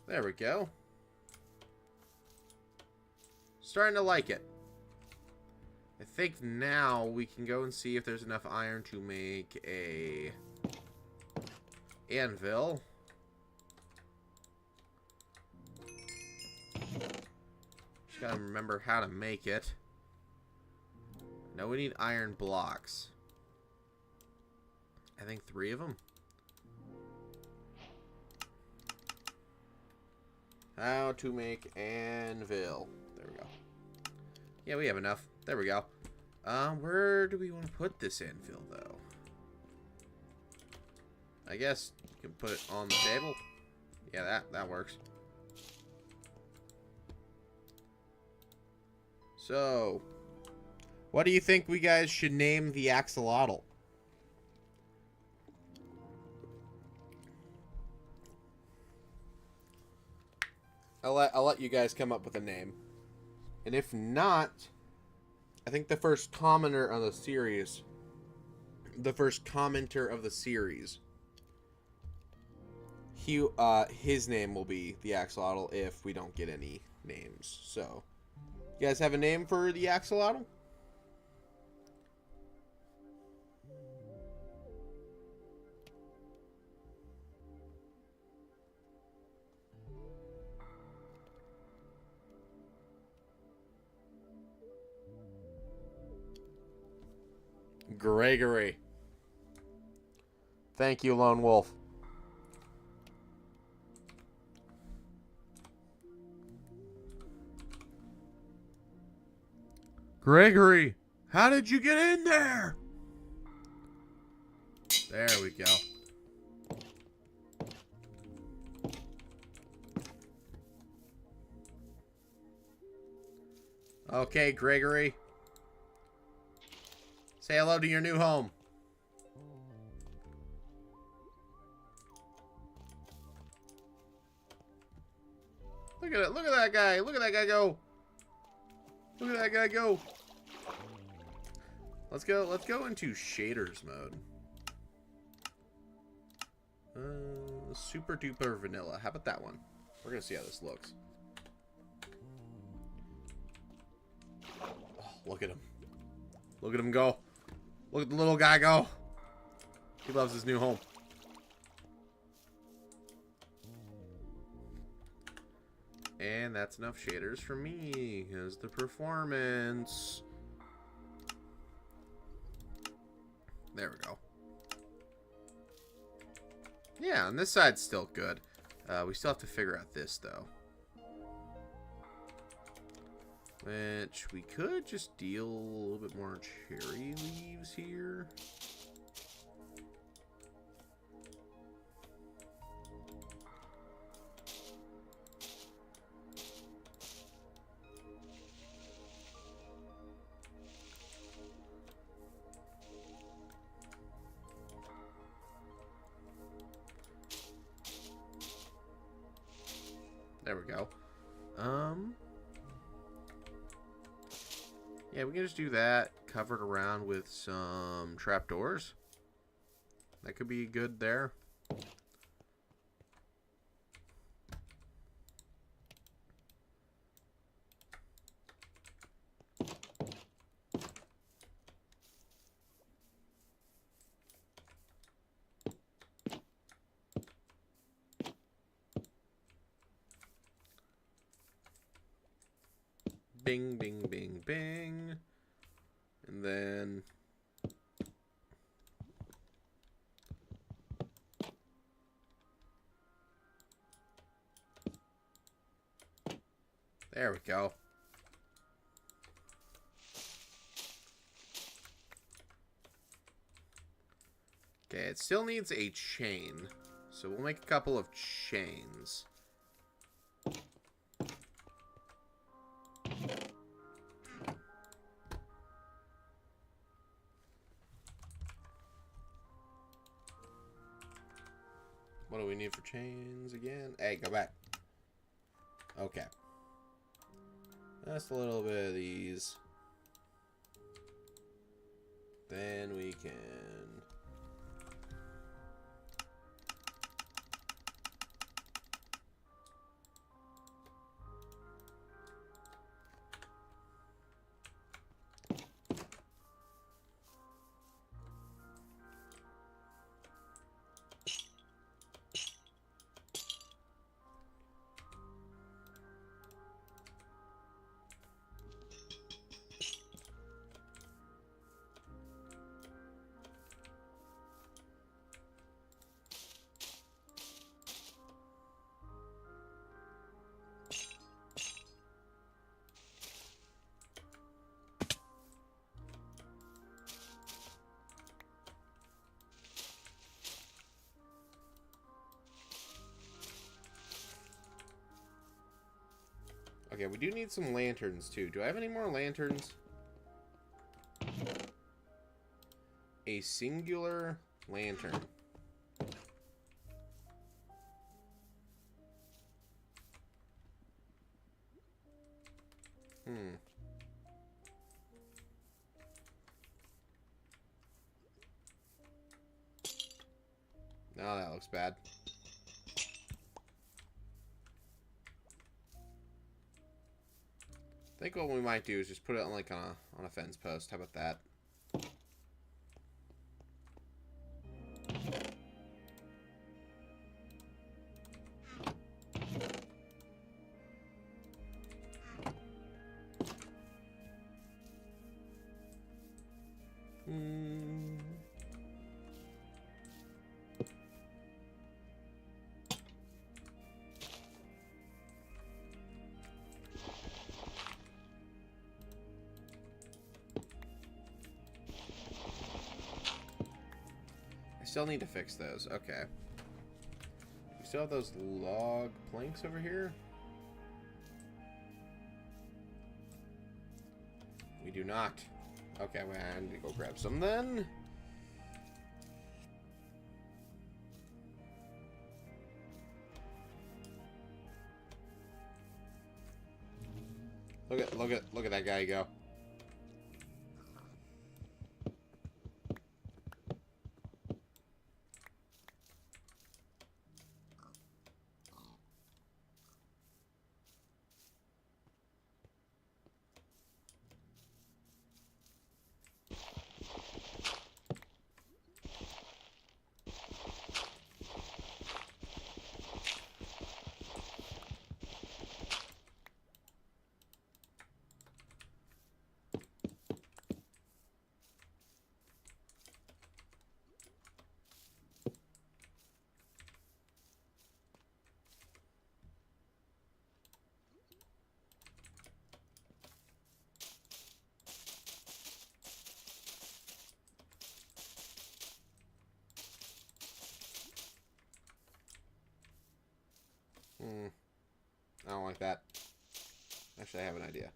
There we go. Starting to like it. I think now we can go and see if there's enough iron to make a anvil. Just gotta remember how to make it. Now we need iron blocks. I think 3 of them. How to make anvil. There we go. Yeah, we have enough. There we go. Where do we want to put this anvil, though? I guess you can put it on the table. Yeah, that works. So, what do you think we guys should name the axolotl? I'll let you guys come up with a name. And if not, I think the first commenter of the series, his name will be the axolotl if we don't get any names. So, you guys have a name for the axolotl? Gregory. Thank you, Lone Wolf. Gregory, how did you get in there? There we go. Okay, Gregory. Say hello to your new home. Look at it. Look at that guy. Look at that guy go. Look at that guy go. Let's go into shaders mode. Super duper vanilla. How about that one? We're gonna see how this looks. Oh, look at him. Look at him go. Look at the little guy go. He loves his new home. And that's enough shaders for me. Here's the performance. There we go. Yeah, and this side's still good. We still have to figure out this, though. Which we could just deal a little bit more cherry leaves here. There we go. Yeah, we can just do that, covered around with some trapdoors. That could be good there. Bing, bing, bing, bing. And then... there we go. Okay, it still needs a chain. So we'll make a couple of chains. What do we need for chains again? Hey, go back. Okay. Just a little bit of these. Then we can... okay, we do need some lanterns, too. Do I have any more lanterns? A singular lantern. Now that looks bad. I think what we might do is just put it on like on a fence post. How about that? Still need to fix those. Okay. We still have those log planks over here? We do not. Okay, well, I need to go grab some then. Look at that guy go. I don't like that. Actually, I have an idea.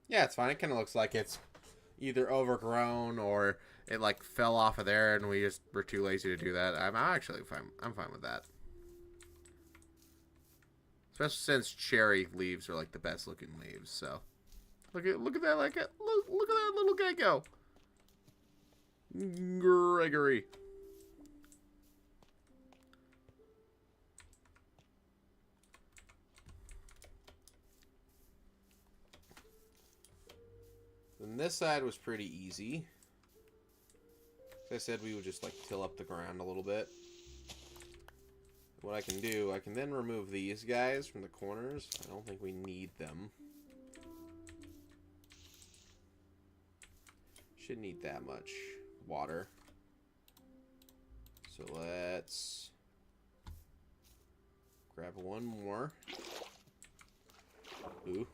Yeah, it's fine. It kind of looks like it's either overgrown or it like fell off of there and we just were too lazy to do that. I'm actually fine. I'm fine with that. Especially since cherry leaves are like the best looking leaves, so Look at that, look at that little gecko. Gregory. And this side was pretty easy. As I said, we would just like till up the ground a little bit. What I can do, I can then remove these guys from the corners. I don't think we need them. Shouldn't need that much water. So let's grab one more. Ooh.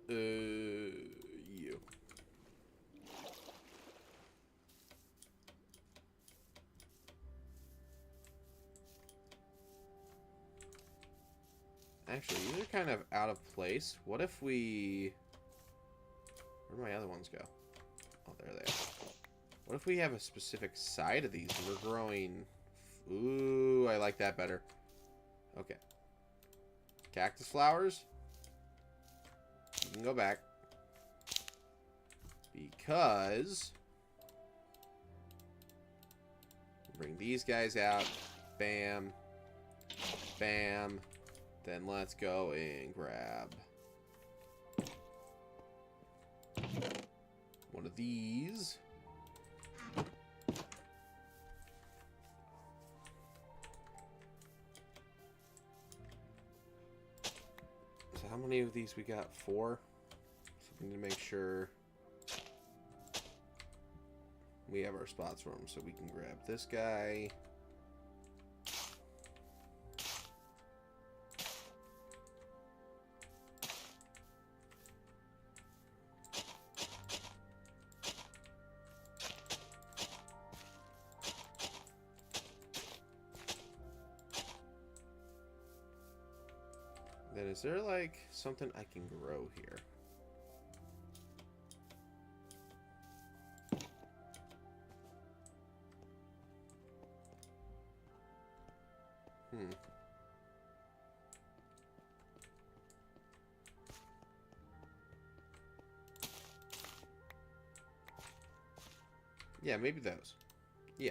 You. Actually, these are kind of out of place. What if we... Where'd my other ones go? Oh, there they are. What if we have a specific side of these and we're growing... Ooh, I like that better. Okay. Cactus flowers. You can go back. Because... Bring these guys out. Bam. Bam. Then let's go and grab one of these. So how many of these we got? 4. So we need to make sure we have our spots for them. So we can grab this guy. Then is there like something I can grow here? Yeah, maybe those. Yeah.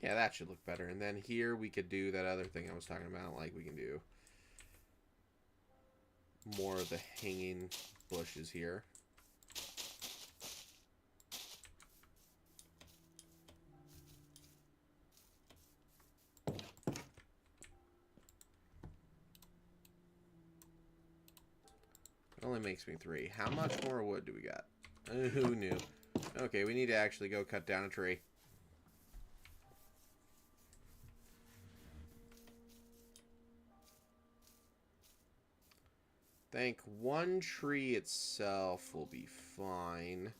Yeah, that should look better. And then here we could do that other thing I was talking about. Like we can do more of the hanging bushes here. It only makes me 3. How much more wood do we got? Who knew? Okay, we need to actually go cut down a tree. I think one tree itself will be fine.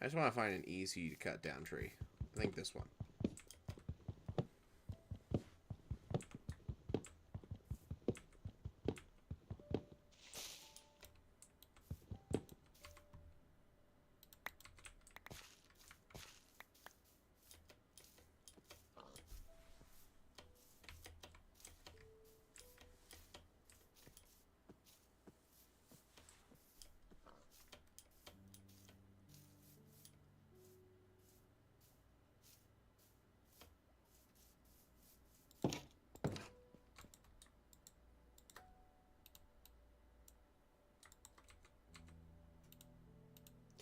I just want to find an easy to cut down tree. I think this one.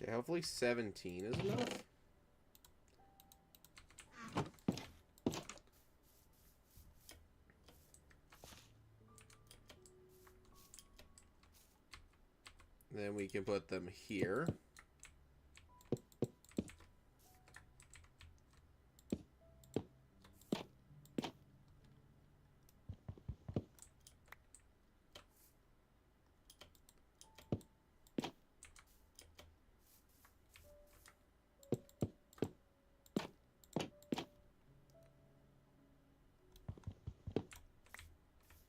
Okay, hopefully 17 is enough. Then we can put them here.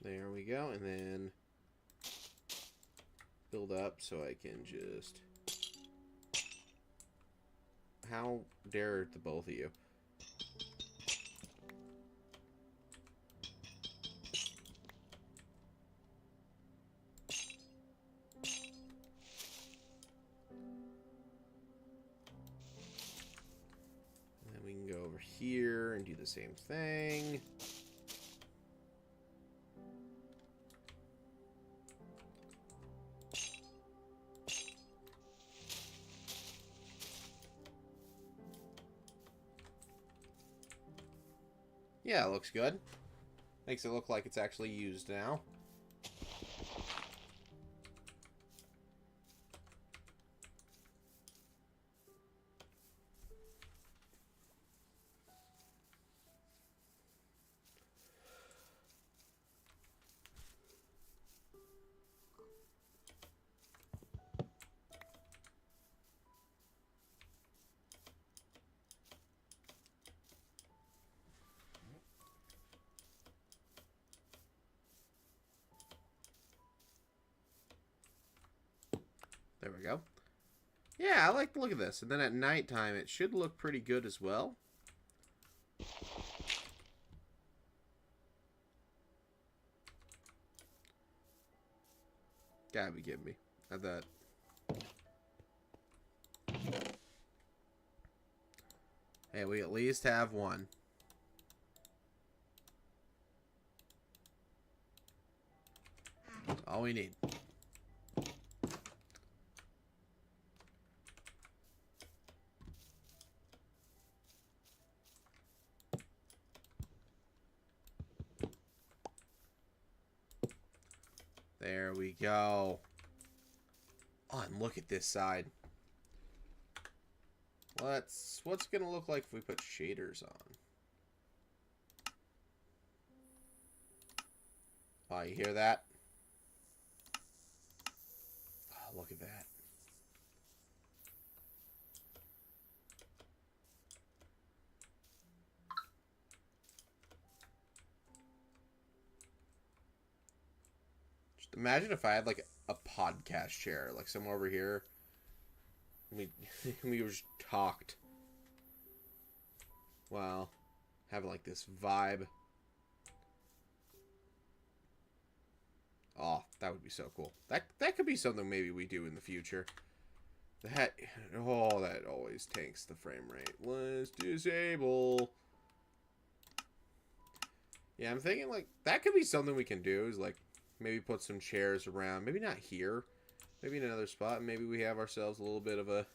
There we go. And then build up so I can just... How dare the both of you? And then we can go over here and do the same thing. Yeah, it looks good. Makes it look like it's actually used now. There we go. Yeah, I like the look of this. And then at nighttime, it should look pretty good as well. Gotta be kidding me. At that. Hey, we at least have one. That's all we need. There we go. Oh, and look at this side. What's gonna look like if we put shaders on? Oh, you hear that? Oh, look at that. Just imagine if I had like a podcast chair, like somewhere over here. We just talked. Wow. Having like this vibe. Oh, that would be so cool. That could be something maybe we do in the future. That always tanks the frame rate. Let's disable. Yeah, I'm thinking like that could be something we can do is like maybe put some chairs around. Maybe not here. Maybe in another spot. Maybe we have ourselves a little bit of a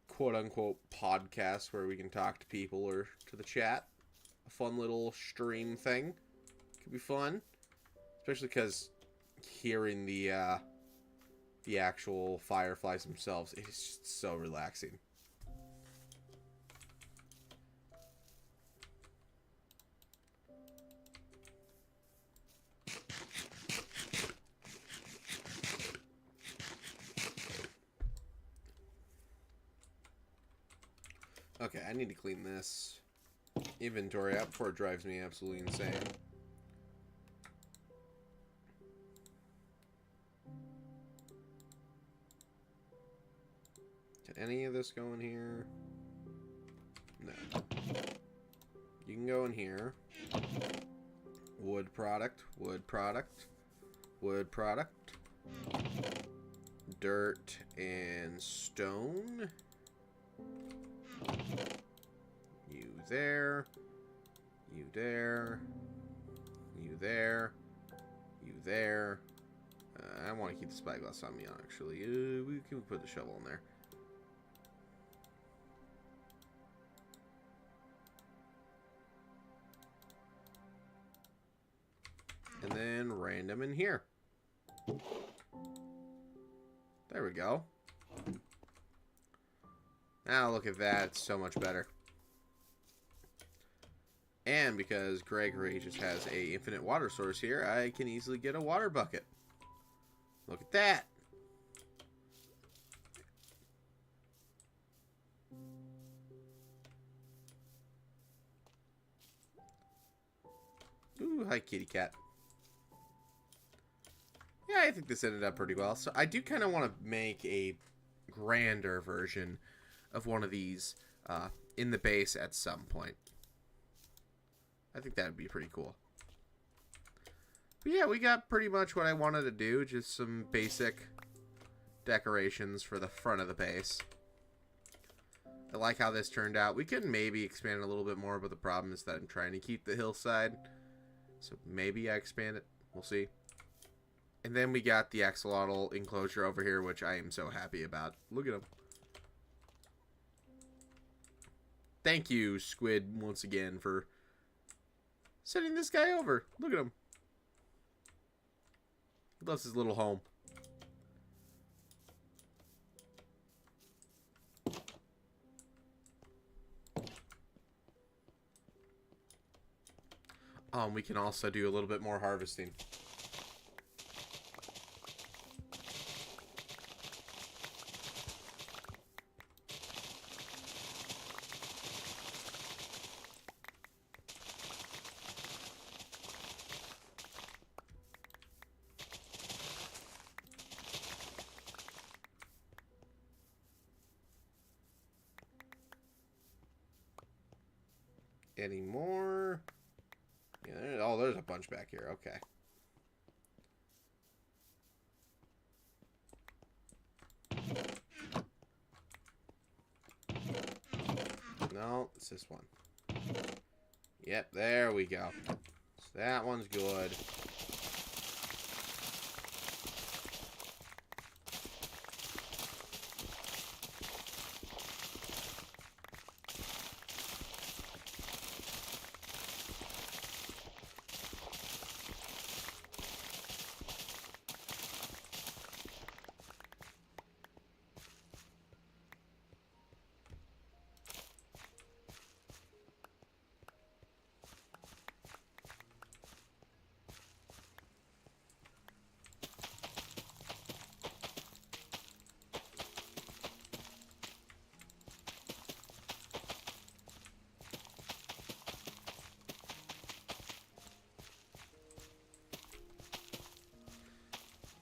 quote-unquote podcast where we can talk to people or to the chat. A fun little stream thing. Could be fun. Especially because hearing the actual fireflies themselves is just so relaxing. Okay, I need to clean this inventory out before it drives me absolutely insane. Can any of this go in here? No. You can go in here. Wood product, wood product, wood product. Dirt and stone. You there. You there. You there. You there. I want to keep the spyglass on me, actually. We can put the shovel in there. And then random in here. There we go. Now look at that. It's so much better. And because Gregory just has a infinite water source here, I can easily get a water bucket. Look at that. Ooh, hi kitty cat. I think this ended up pretty well. So I do kind of want to make a grander version of one of these in the base at some point. I think that would be pretty cool. But yeah, we got pretty much what I wanted to do. Just some basic decorations for the front of the base. I like how this turned out. We could maybe expand a little bit more, but the problem is that I'm trying to keep the hillside. So maybe I expand it. We'll see. And then we got the axolotl enclosure over here, which I am so happy about. Look at him. Thank you, Squid, once again, for sending this guy over. Look at him. He loves his little home. We can also do a little bit more harvesting. Any more? Yeah, oh, there's a bunch back here. Okay. No, it's this one. Yep, there we go. So that one's good.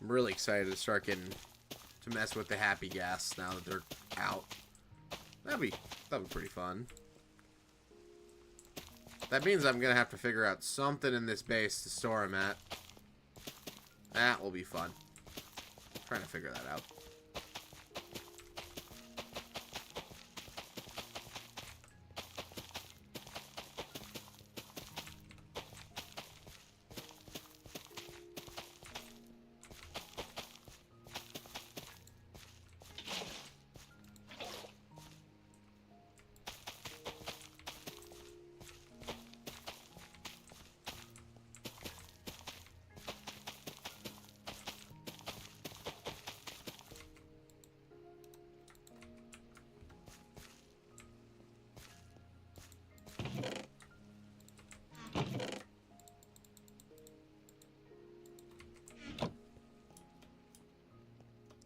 I'm really excited to start getting to mess with the happy gas now that they're out. That'd be pretty fun. That means I'm gonna have to figure out something in this base to store them at. That will be fun. Trying to figure that out.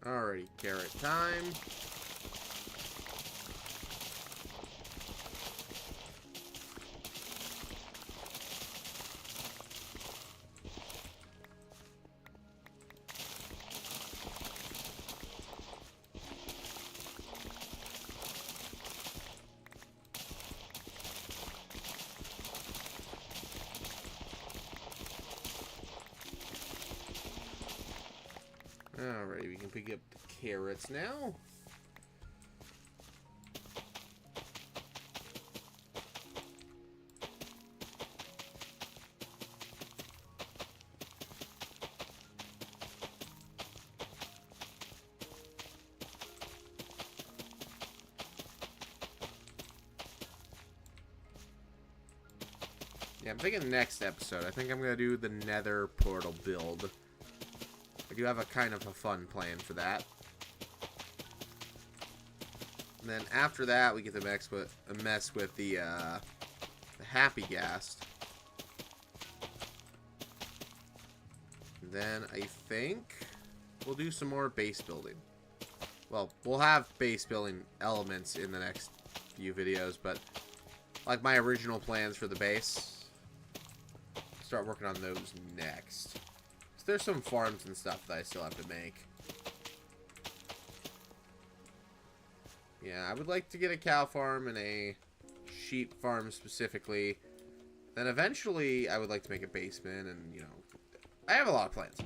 Alrighty, carrot time. Alright, we can pick up the carrots now. Yeah, I'm thinking next episode. I think I'm going to do the Nether portal build. I do have a kind of a fun plan for that. And then after that, we get to mess with the happy ghast. And then I think we'll do some more base building. Well, we'll have base building elements in the next few videos, but like my original plans for the base, start working on those next. there's some farms and stuff that I still have to make. Yeah, I would like to get a cow farm and a sheep farm specifically. Then eventually, I would like to make a basement, and, you know, I have a lot of plans.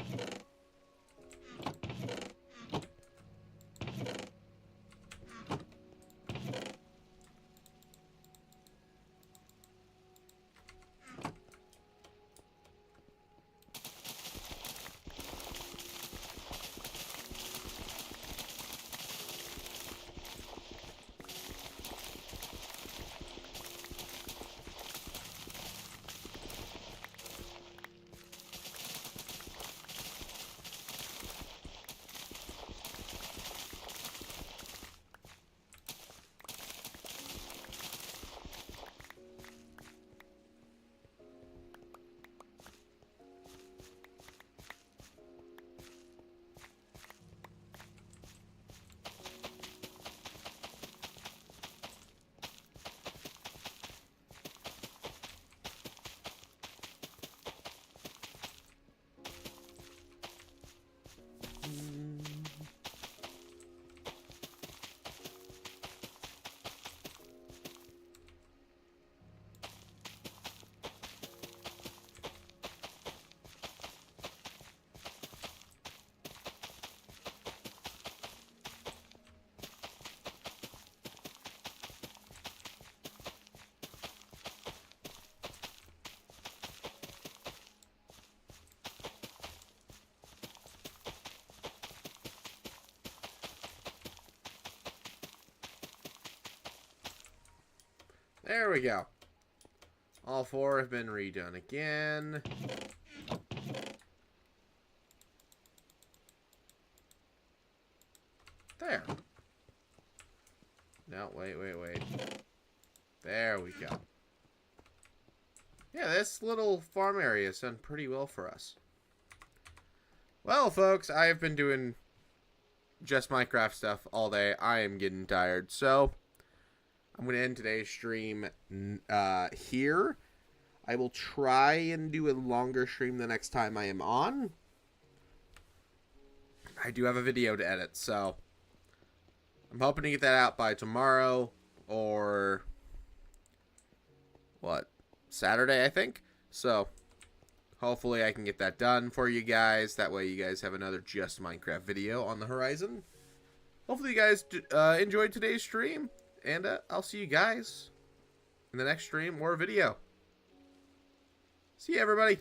There we go. All 4 have been redone again. There. No, wait. There we go. Yeah, this little farm area has done pretty well for us. Well, folks, I have been doing just Minecraft stuff all day. I am getting tired, so I'm going to end today's stream here. I will try and do a longer stream the next time I am on. I do have a video to edit, so I'm hoping to get that out by tomorrow or what? Saturday, I think. So hopefully I can get that done for you guys. That way you guys have another Just Minecraft video on the horizon. Hopefully you guys enjoyed today's stream. And I'll see you guys in the next stream or video. See you, everybody.